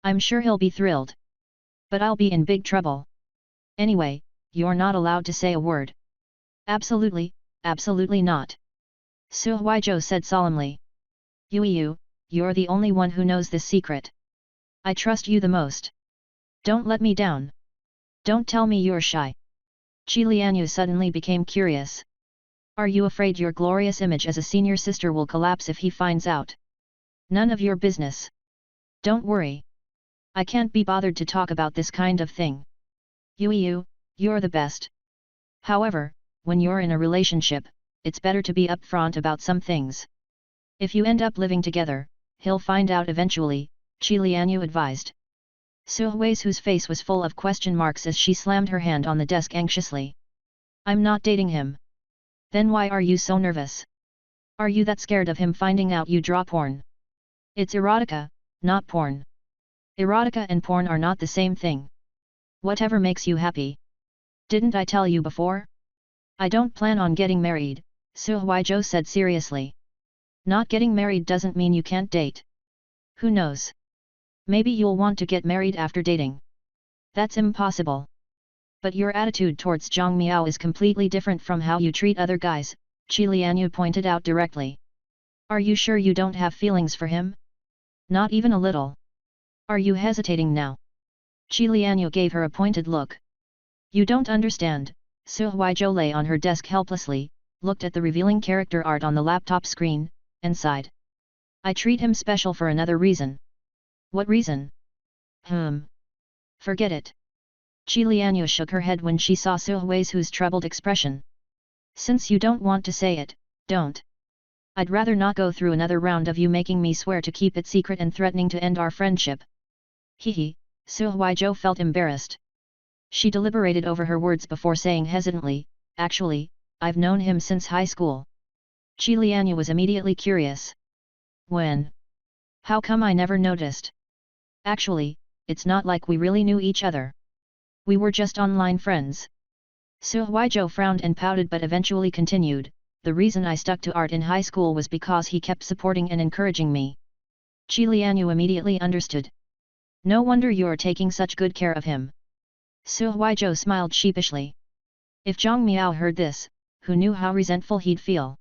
"I'm sure he'll be thrilled. But I'll be in big trouble. Anyway, you're not allowed to say a word." "Absolutely, absolutely not," Su Huizhou said solemnly. "Yu, you're the only one who knows this secret. I trust you the most. Don't let me down. Don't tell me you're shy." Qi Lianyu suddenly became curious. "Are you afraid your glorious image as a senior sister will collapse if he finds out?" "None of your business. Don't worry. I can't be bothered to talk about this kind of thing. Yu, you're the best. However, when you're in a relationship, it's better to be upfront about some things. If you end up living together, he'll find out eventually," Qi Lianyu advised. Su Hui's whose face was full of question marks as she slammed her hand on the desk anxiously. "I'm not dating him." "Then why are you so nervous? Are you that scared of him finding out you draw porn?" "It's erotica, not porn. Erotica and porn are not the same thing. Whatever makes you happy. Didn't I tell you before? I don't plan on getting married," Su Huizhou said seriously. "Not getting married doesn't mean you can't date. Who knows? Maybe you'll want to get married after dating." "That's impossible." "But your attitude towards Zhang Miao is completely different from how you treat other guys," Qi Lianyu pointed out directly. "Are you sure you don't have feelings for him?" "Not even a little." "Are you hesitating now?" Qi Lianyu gave her a pointed look. "You don't understand." Su Huizhou lay on her desk helplessly, looked at the revealing character art on the laptop screen, and sighed. "I treat him special for another reason." "What reason?" Forget it." Qi Lianyu shook her head when she saw Su Hui's troubled expression. "Since you don't want to say it, don't. I'd rather not go through another round of you making me swear to keep it secret and threatening to end our friendship." Hehe, Su Huizhou felt embarrassed. She deliberated over her words before saying hesitantly, "Actually, I've known him since high school." Qi Lianyu was immediately curious. "When? How come I never noticed?" "Actually, it's not like we really knew each other. We were just online friends." Su Huizhou frowned and pouted but eventually continued, "The reason I stuck to art in high school was because he kept supporting and encouraging me." Qi Lianyu immediately understood. "No wonder you're taking such good care of him." Su Huizhou smiled sheepishly. If Zhang Miao heard this, who knew how resentful he'd feel?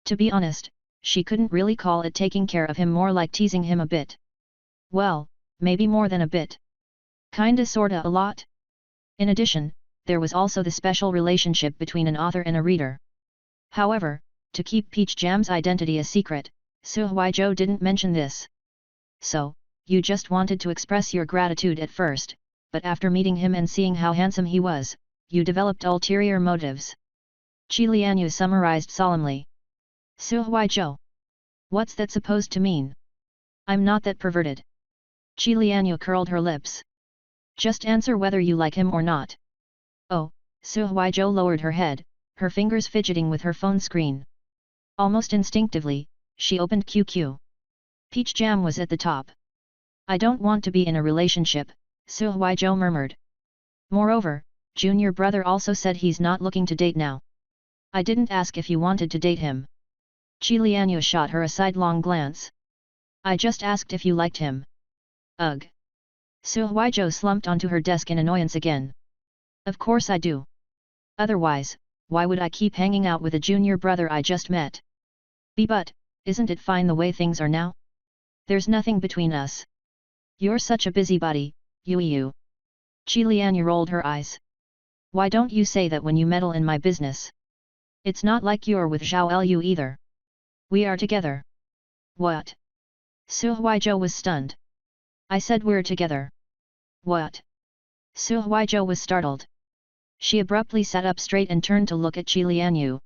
To be honest, she couldn't really call it taking care of him, more like teasing him a bit. Well, maybe more than a bit. Kinda sorta a lot. In addition, there was also the special relationship between an author and a reader. However, to keep Peach Jam's identity a secret, Su Huizhou didn't mention this. "So, you just wanted to express your gratitude at first, but after meeting him and seeing how handsome he was, you developed ulterior motives." Qi Lianyu summarized solemnly. "Su Huizhou. What's that supposed to mean? I'm not that perverted." Qi Lianyu curled her lips. "Just answer whether you like him or not." "Oh," Su Huizhou lowered her head, her fingers fidgeting with her phone screen. Almost instinctively, she opened QQ. Peach Jam was at the top. "I don't want to be in a relationship," Su Huizhou murmured. "Moreover, junior brother also said he's not looking to date now." "I didn't ask if you wanted to date him." Qi Lianyu shot her a sidelong glance. "I just asked if you liked him." "Ugh." Su Huizhou slumped onto her desk in annoyance again. "Of course I do. Otherwise, why would I keep hanging out with a junior brother I just met?" But, isn't it fine the way things are now? There's nothing between us." "You're such a busybody, Yu." Qi Lianyu rolled her eyes. "Why don't you say that when you meddle in my business? It's not like you're with Zhao Lu either. We are together." "What?" Su Huizhou was stunned. "I said we're together." "What?" Su Huizhou was startled. She abruptly sat up straight and turned to look at Qi Lianyu.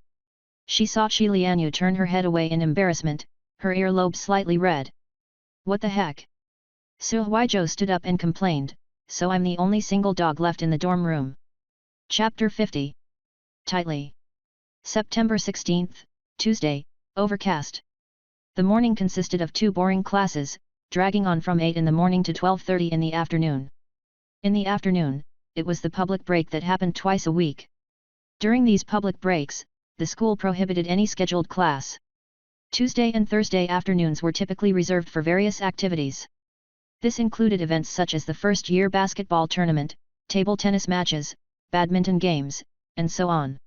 She saw Qi Lianyu turn her head away in embarrassment, her earlobe slightly red. "What the heck?" Su Huizhou stood up and complained, "So I'm the only single dog left in the dorm room." Chapter 50. Tightly. September 16th, Tuesday, overcast. The morning consisted of 2 boring classes, dragging on from 8 in the morning to 12:30 in the afternoon. In the afternoon, it was the public break that happened twice a week. During these public breaks, the school prohibited any scheduled class. Tuesday and Thursday afternoons were typically reserved for various activities. This included events such as the first-year basketball tournament, table tennis matches, badminton games, and so on.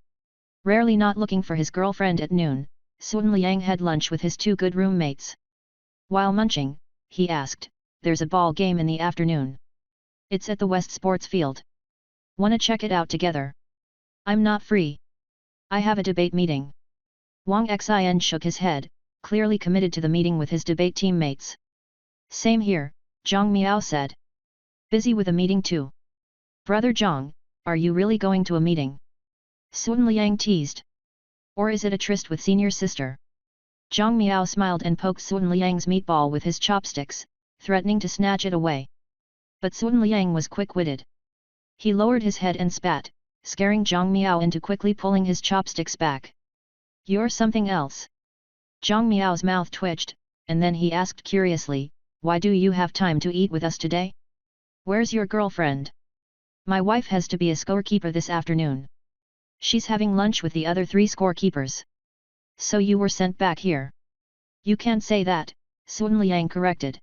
Rarely not looking for his girlfriend at noon, Sun Liang had lunch with his 2 good roommates. While munching, he asked, "There's a ball game in the afternoon. It's at the West Sports Field. Wanna check it out together?" "I'm not free. I have a debate meeting." Wang Xin shook his head, clearly committed to the meeting with his debate teammates. "Same here," Zhang Miao said. "Busy with a meeting too." "Brother Zhang, are you really going to a meeting?" Sun Liang teased. "Or is it a tryst with senior sister?" Zhang Miao smiled and poked Sun Liang's meatball with his chopsticks, threatening to snatch it away. But Sun Liang was quick-witted. He lowered his head and spat, scaring Zhang Miao into quickly pulling his chopsticks back. "You're something else." Zhang Miao's mouth twitched, and then he asked curiously, "Why do you have time to eat with us today? Where's your girlfriend?" "My wife has to be a scorekeeper this afternoon. She's having lunch with the other 3 scorekeepers. So you were sent back here." "You can't say that," Sun Liang corrected.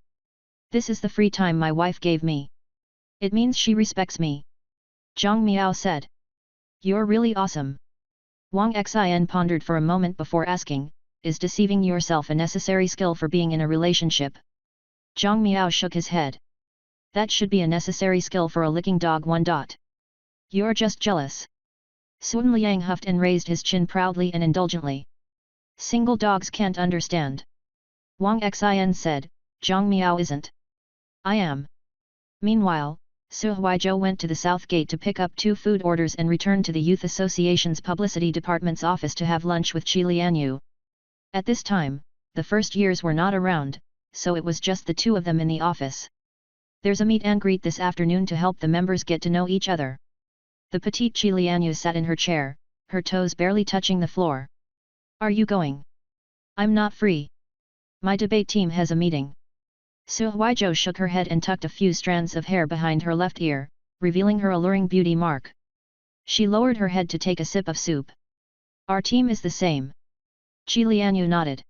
"This is the free time my wife gave me. It means she respects me." Zhang Miao said. "You're really awesome." Wang Xin pondered for a moment before asking, "Is deceiving yourself a necessary skill for being in a relationship?" Zhang Miao shook his head. "That should be a necessary skill for a licking dog. You're just jealous." Sun Liang huffed and raised his chin proudly and indulgently. "Single dogs can't understand." Wang Xin said, "Zhang Miao isn't. I am." Meanwhile, Su Huizhou went to the South Gate to pick up 2 food orders and returned to the Youth Association's Publicity Department's office to have lunch with Qi Lianyu. At this time, the first years were not around, so it was just the 2 of them in the office. "There's a meet and greet this afternoon to help the members get to know each other." The petite Qi Lianyu sat in her chair, her toes barely touching the floor. "Are you going?" "I'm not free. My debate team has a meeting." Su Huizhou shook her head and tucked a few strands of hair behind her left ear, revealing her alluring beauty mark. She lowered her head to take a sip of soup. "Our team is the same." Qi Lianyu nodded.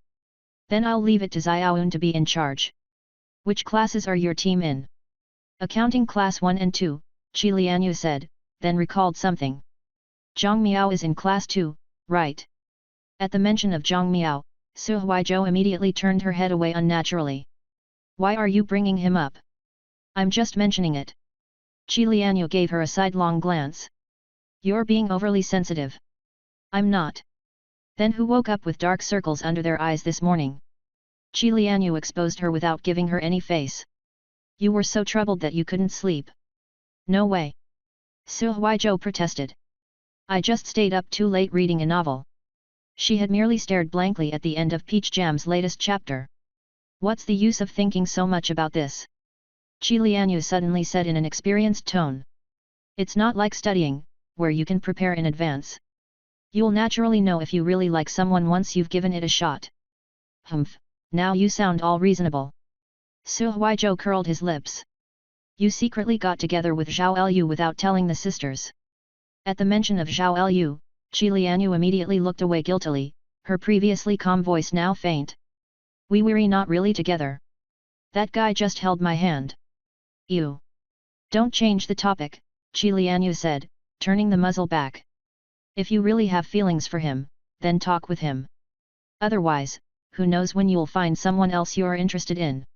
"Then I'll leave it to Xiaoyun to be in charge." "Which classes are your team in?" "Accounting class 1 and 2, Qi Lianyu said, then recalled something. "Zhang Miao is in class 2, right?" At the mention of Zhang Miao, Su Huizhou immediately turned her head away unnaturally. "Why are you bringing him up?" "I'm just mentioning it." Qi Lianyu gave her a sidelong glance. "You're being overly sensitive." "I'm not." "Then who woke up with dark circles under their eyes this morning?" Qi Lianyu exposed her without giving her any face. "You were so troubled that you couldn't sleep." "No way." Su Huizhou protested. "I just stayed up too late reading a novel." She had merely stared blankly at the end of Peach Jam's latest chapter. "What's the use of thinking so much about this?" Qi Lianyu suddenly said in an experienced tone. "It's not like studying, where you can prepare in advance. You'll naturally know if you really like someone once you've given it a shot." "Humph, now you sound all reasonable." Su Huizhou curled his lips. "You secretly got together with Zhao Elyu without telling the sisters." At the mention of Zhao Elyu, Qi Lianyu immediately looked away guiltily, her previously calm voice now faint. "We were not really together. That guy just held my hand." "Ew. Don't change the topic," Qi Lianyu said, turning the muzzle back. "If you really have feelings for him, then talk with him. Otherwise, who knows when you'll find someone else you're interested in."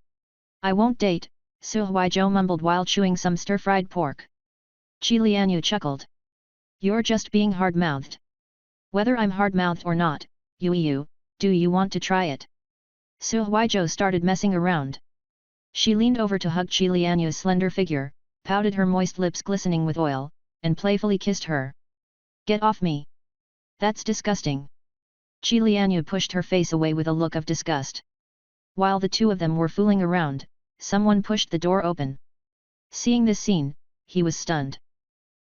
"I won't date," Su Huizhou mumbled while chewing some stir-fried pork. Qi Lianyu chuckled. "You're just being hard-mouthed." "Whether I'm hard-mouthed or not, you, do you want to try it?" Su Huizhou started messing around. She leaned over to hug Qi Lianyu's slender figure, pouted her moist lips glistening with oil, and playfully kissed her. "Get off me! That's disgusting!" Qi Lianyu pushed her face away with a look of disgust. While the 2 of them were fooling around, someone pushed the door open. Seeing this scene, he was stunned.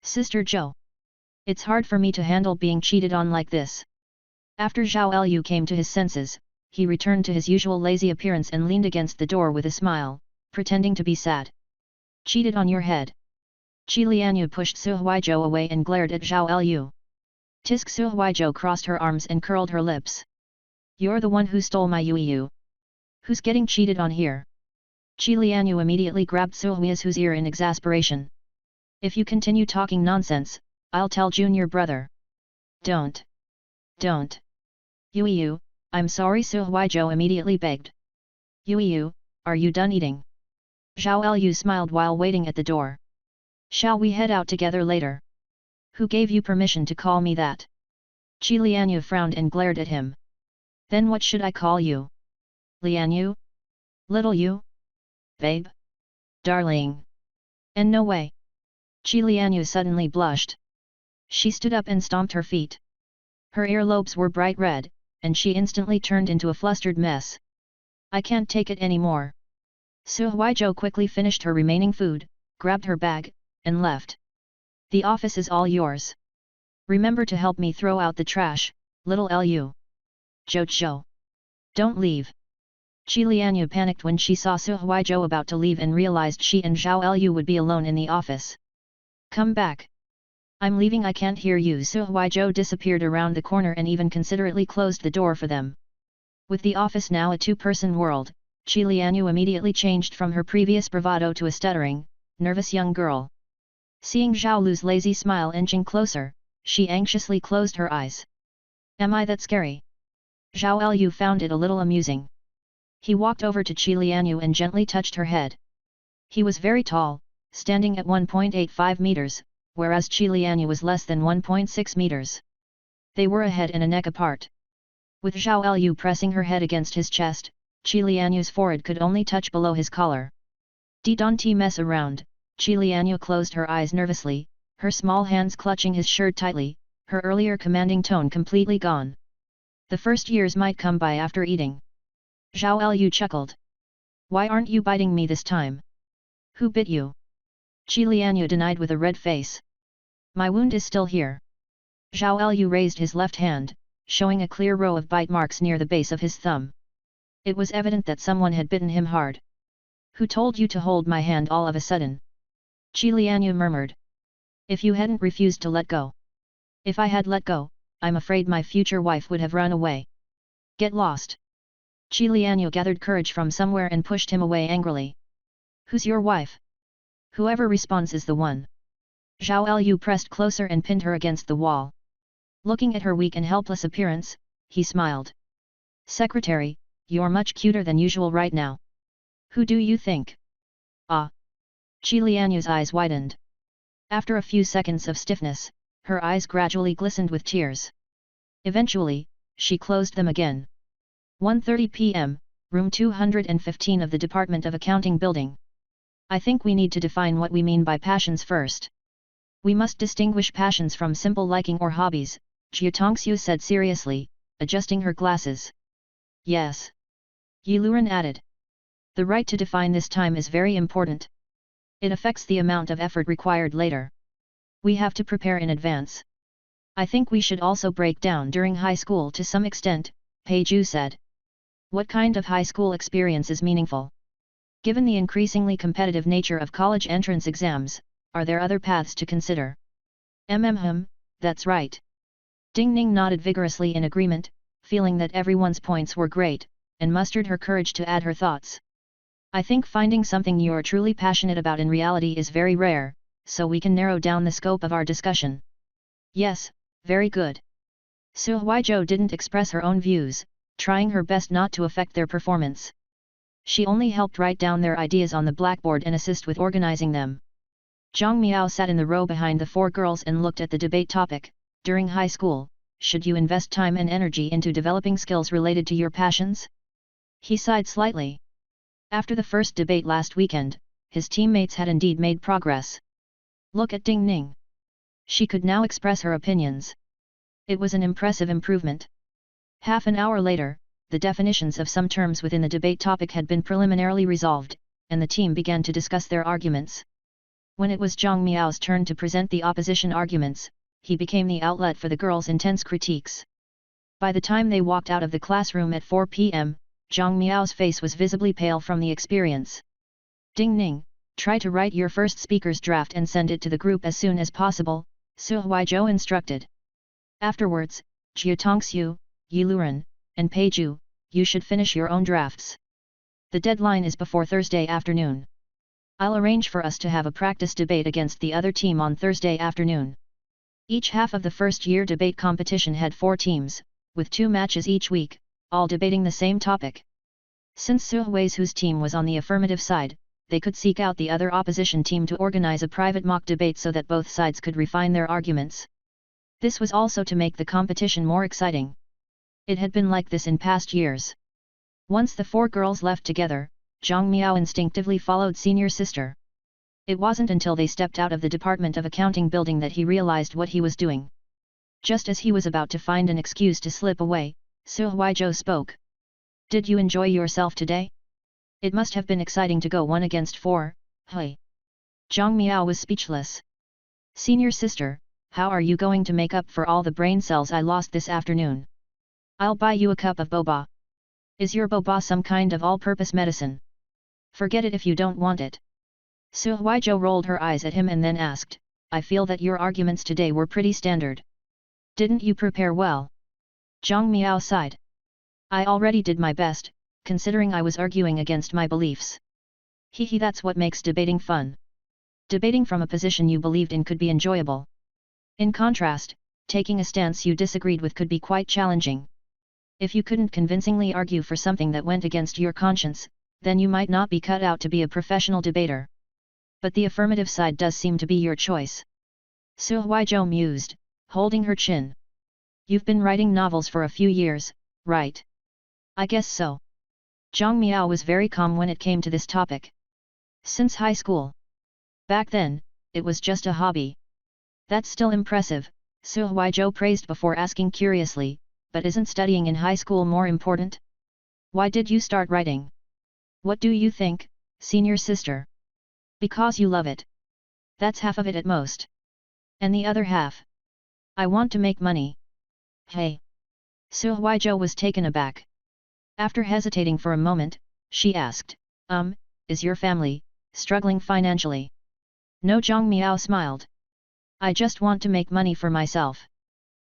"Sister Zhou! It's hard for me to handle being cheated on like this." After Zhao Lu came to his senses, he returned to his usual lazy appearance and leaned against the door with a smile, pretending to be sad. Cheated on your head. Qi Lianyu pushed Su Huizhou away and glared at Zhao Lu. Tisk Su Huizhou crossed her arms and curled her lips. You're the one who stole my Yueyu. Who's getting cheated on here? Qi Lianyu immediately grabbed Su Huizhou's ear in exasperation. If you continue talking nonsense, I'll tell junior brother. Don't. Yueyu, I'm sorry, Su Huizhou immediately begged. Yueyu, are you done eating? Zhao Lu smiled while waiting at the door. Shall we head out together later? Who gave you permission to call me that? Qi Lianyu frowned and glared at him. Then what should I call you? Lianyu? Little you? Babe? Darling? And no way. Qi Lianyu suddenly blushed. She stood up and stomped her feet. Her earlobes were bright red, and she instantly turned into a flustered mess. I can't take it anymore. Su Huizhou quickly finished her remaining food, grabbed her bag, and left. The office is all yours. Remember to help me throw out the trash, little Lu. Zhou. Don't leave. Qi Lianyu panicked when she saw Su Huizhou about to leave and realized she and Zhao Lu would be alone in the office. Come back. I'm leaving, I can't hear you. Su Huizhou disappeared around the corner and even considerately closed the door for them. With the office now a two-person world, Qi Lianyu immediately changed from her previous bravado to a stuttering, nervous young girl. Seeing Zhao Lu's lazy smile inching closer, she anxiously closed her eyes. Am I that scary? Zhao Lu found it a little amusing. He walked over to Qi Lianyu and gently touched her head. He was very tall, standing at 1.85 meters, whereas Qi Lianyu was less than 1.6 meters. They were a head and a neck apart. With Zhao Lu pressing her head against his chest, Qi Lianyu's forehead could only touch below his collar. Don't mess around, Qi Lianyu closed her eyes nervously, her small hands clutching his shirt tightly, her earlier commanding tone completely gone. The first years might come by after eating. Zhao Lu chuckled. Why aren't you biting me this time? Who bit you? Qi Lianyu denied with a red face. My wound is still here. Zhao Lu raised his left hand, showing a clear row of bite marks near the base of his thumb. It was evident that someone had bitten him hard. Who told you to hold my hand all of a sudden? Qi Lianyu murmured. If you hadn't refused to let go. If I had let go, I'm afraid my future wife would have run away. Get lost. Qi Lianyu gathered courage from somewhere and pushed him away angrily. Who's your wife? Whoever responds is the one. Zhao Lu pressed closer and pinned her against the wall. Looking at her weak and helpless appearance, he smiled. Secretary, you're much cuter than usual right now. Who do you think? Ah. Qi Lianyu's eyes widened. After a few seconds of stiffness, her eyes gradually glistened with tears. Eventually, she closed them again. 1:30 p.m., room 215 of the Department of Accounting building. I think we need to define what we mean by passions first. We must distinguish passions from simple liking or hobbies, Jia Tongxiu said seriously, adjusting her glasses. Yes. Yi Luren added. The right to define this time is very important. It affects the amount of effort required later. We have to prepare in advance. I think we should also break down during high school to some extent, Pei Ju said. What kind of high school experience is meaningful? Given the increasingly competitive nature of college entrance exams, are there other paths to consider? That's right. Ding Ning nodded vigorously in agreement, feeling that everyone's points were great, and mustered her courage to add her thoughts. I think finding something you're truly passionate about in reality is very rare, so we can narrow down the scope of our discussion. Yes, very good. Su Huizhou didn't express her own views, trying her best not to affect their performance. She only helped write down their ideas on the blackboard and assist with organizing them. Zhang Miao sat in the row behind the four girls and looked at the debate topic. During high school, should you invest time and energy into developing skills related to your passions? He sighed slightly. After the first debate last weekend, his teammates had indeed made progress. Look at Ding Ning. She could now express her opinions. It was an impressive improvement. Half an hour later, the definitions of some terms within the debate topic had been preliminarily resolved, and the team began to discuss their arguments. When it was Zhang Miao's turn to present the opposition arguments, he became the outlet for the girls' intense critiques. By the time they walked out of the classroom at 4 p.m., Zhang Miao's face was visibly pale from the experience. Ding Ning, try to write your first speaker's draft and send it to the group as soon as possible, Su Huizhou instructed. Afterwards, Jia Tongxiu, Yi Luren, and Pei Ju, you should finish your own drafts. The deadline is before Thursday afternoon. I'll arrange for us to have a practice debate against the other team on Thursday afternoon. Each half of the first-year debate competition had 4 teams, with 2 matches each week, all debating the same topic. Since Su Huizhou's team was on the affirmative side, they could seek out the other opposition team to organize a private mock debate so that both sides could refine their arguments. This was also to make the competition more exciting. It had been like this in past years. Once the 4 girls left together, Zhang Miao instinctively followed senior sister. It wasn't until they stepped out of the Department of Accounting building that he realized what he was doing. Just as he was about to find an excuse to slip away, Su Huizhou spoke. Did you enjoy yourself today? It must have been exciting to go 1 against 4, hey. Zhang Miao was speechless. Senior sister, how are you going to make up for all the brain cells I lost this afternoon? I'll buy you a cup of boba. Is your boba some kind of all-purpose medicine? Forget it if you don't want it. Su Huizhou rolled her eyes at him and then asked, I feel that your arguments today were pretty standard. Didn't you prepare well? Zhang Miao sighed. I already did my best, considering I was arguing against my beliefs. Hehe, that's what makes debating fun. Debating from a position you believed in could be enjoyable. In contrast, taking a stance you disagreed with could be quite challenging. If you couldn't convincingly argue for something that went against your conscience, then you might not be cut out to be a professional debater. But the affirmative side does seem to be your choice. Su Huizhou mused, holding her chin. You've been writing novels for a few years, right? I guess so. Zhang Miao was very calm when it came to this topic. Since high school. Back then, it was just a hobby. That's still impressive, Su Huizhou praised before asking curiously, but isn't studying in high school more important? Why did you start writing? What do you think, senior sister? Because you love it. That's half of it at most. And the other half? I want to make money. Hey. Su Huizhou was taken aback. After hesitating for a moment, she asked, is your family struggling financially? No, Zhang Miao smiled. I just want to make money for myself.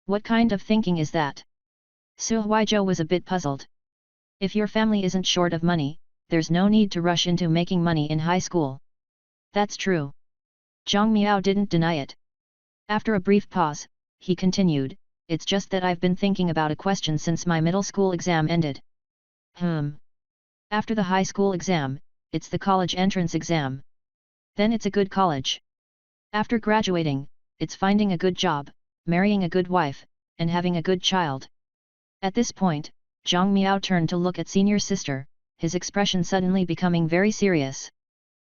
What kind of thinking is that? Su Huizhou was a bit puzzled. If your family isn't short of money, there's no need to rush into making money in high school. That's true. Zhang Miao didn't deny it. After a brief pause, he continued, it's just that I've been thinking about a question since my middle school exam ended. After the high school exam, it's the college entrance exam. Then it's a good college. After graduating, it's finding a good job, marrying a good wife, and having a good child. At this point, Zhang Miao turned to look at senior sister, his expression suddenly becoming very serious.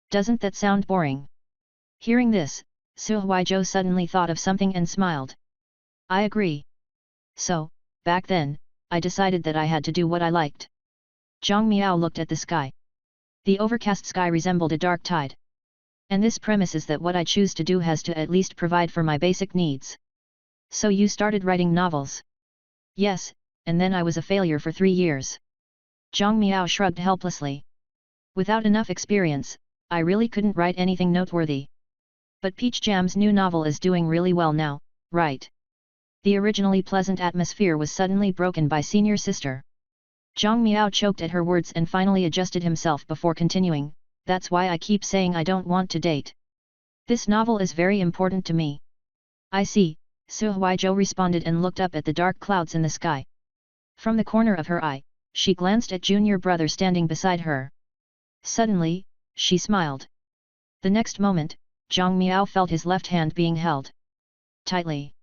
Doesn't that sound boring? Hearing this, Su Huizhou suddenly thought of something and smiled. I agree. So, back then, I decided that I had to do what I liked. Zhang Miao looked at the sky. The overcast sky resembled a dark tide. And this premises that what I choose to do has to at least provide for my basic needs. So you started writing novels? Yes, and then I was a failure for 3 years. Zhang Miao shrugged helplessly. Without enough experience, I really couldn't write anything noteworthy. But Peach Jam's new novel is doing really well now, right? The originally pleasant atmosphere was suddenly broken by senior sister. Zhang Miao choked at her words and finally adjusted himself before continuing, that's why I keep saying I don't want to date. This novel is very important to me. I see, Su Huizhou responded and looked up at the dark clouds in the sky. From the corner of her eye, she glanced at junior brother standing beside her. Suddenly, she smiled. The next moment, Zhang Miao felt his left hand being held tightly.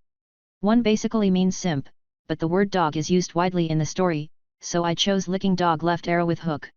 One basically means simp, but the word dog is used widely in the story, so I chose licking dog left arrow with hook.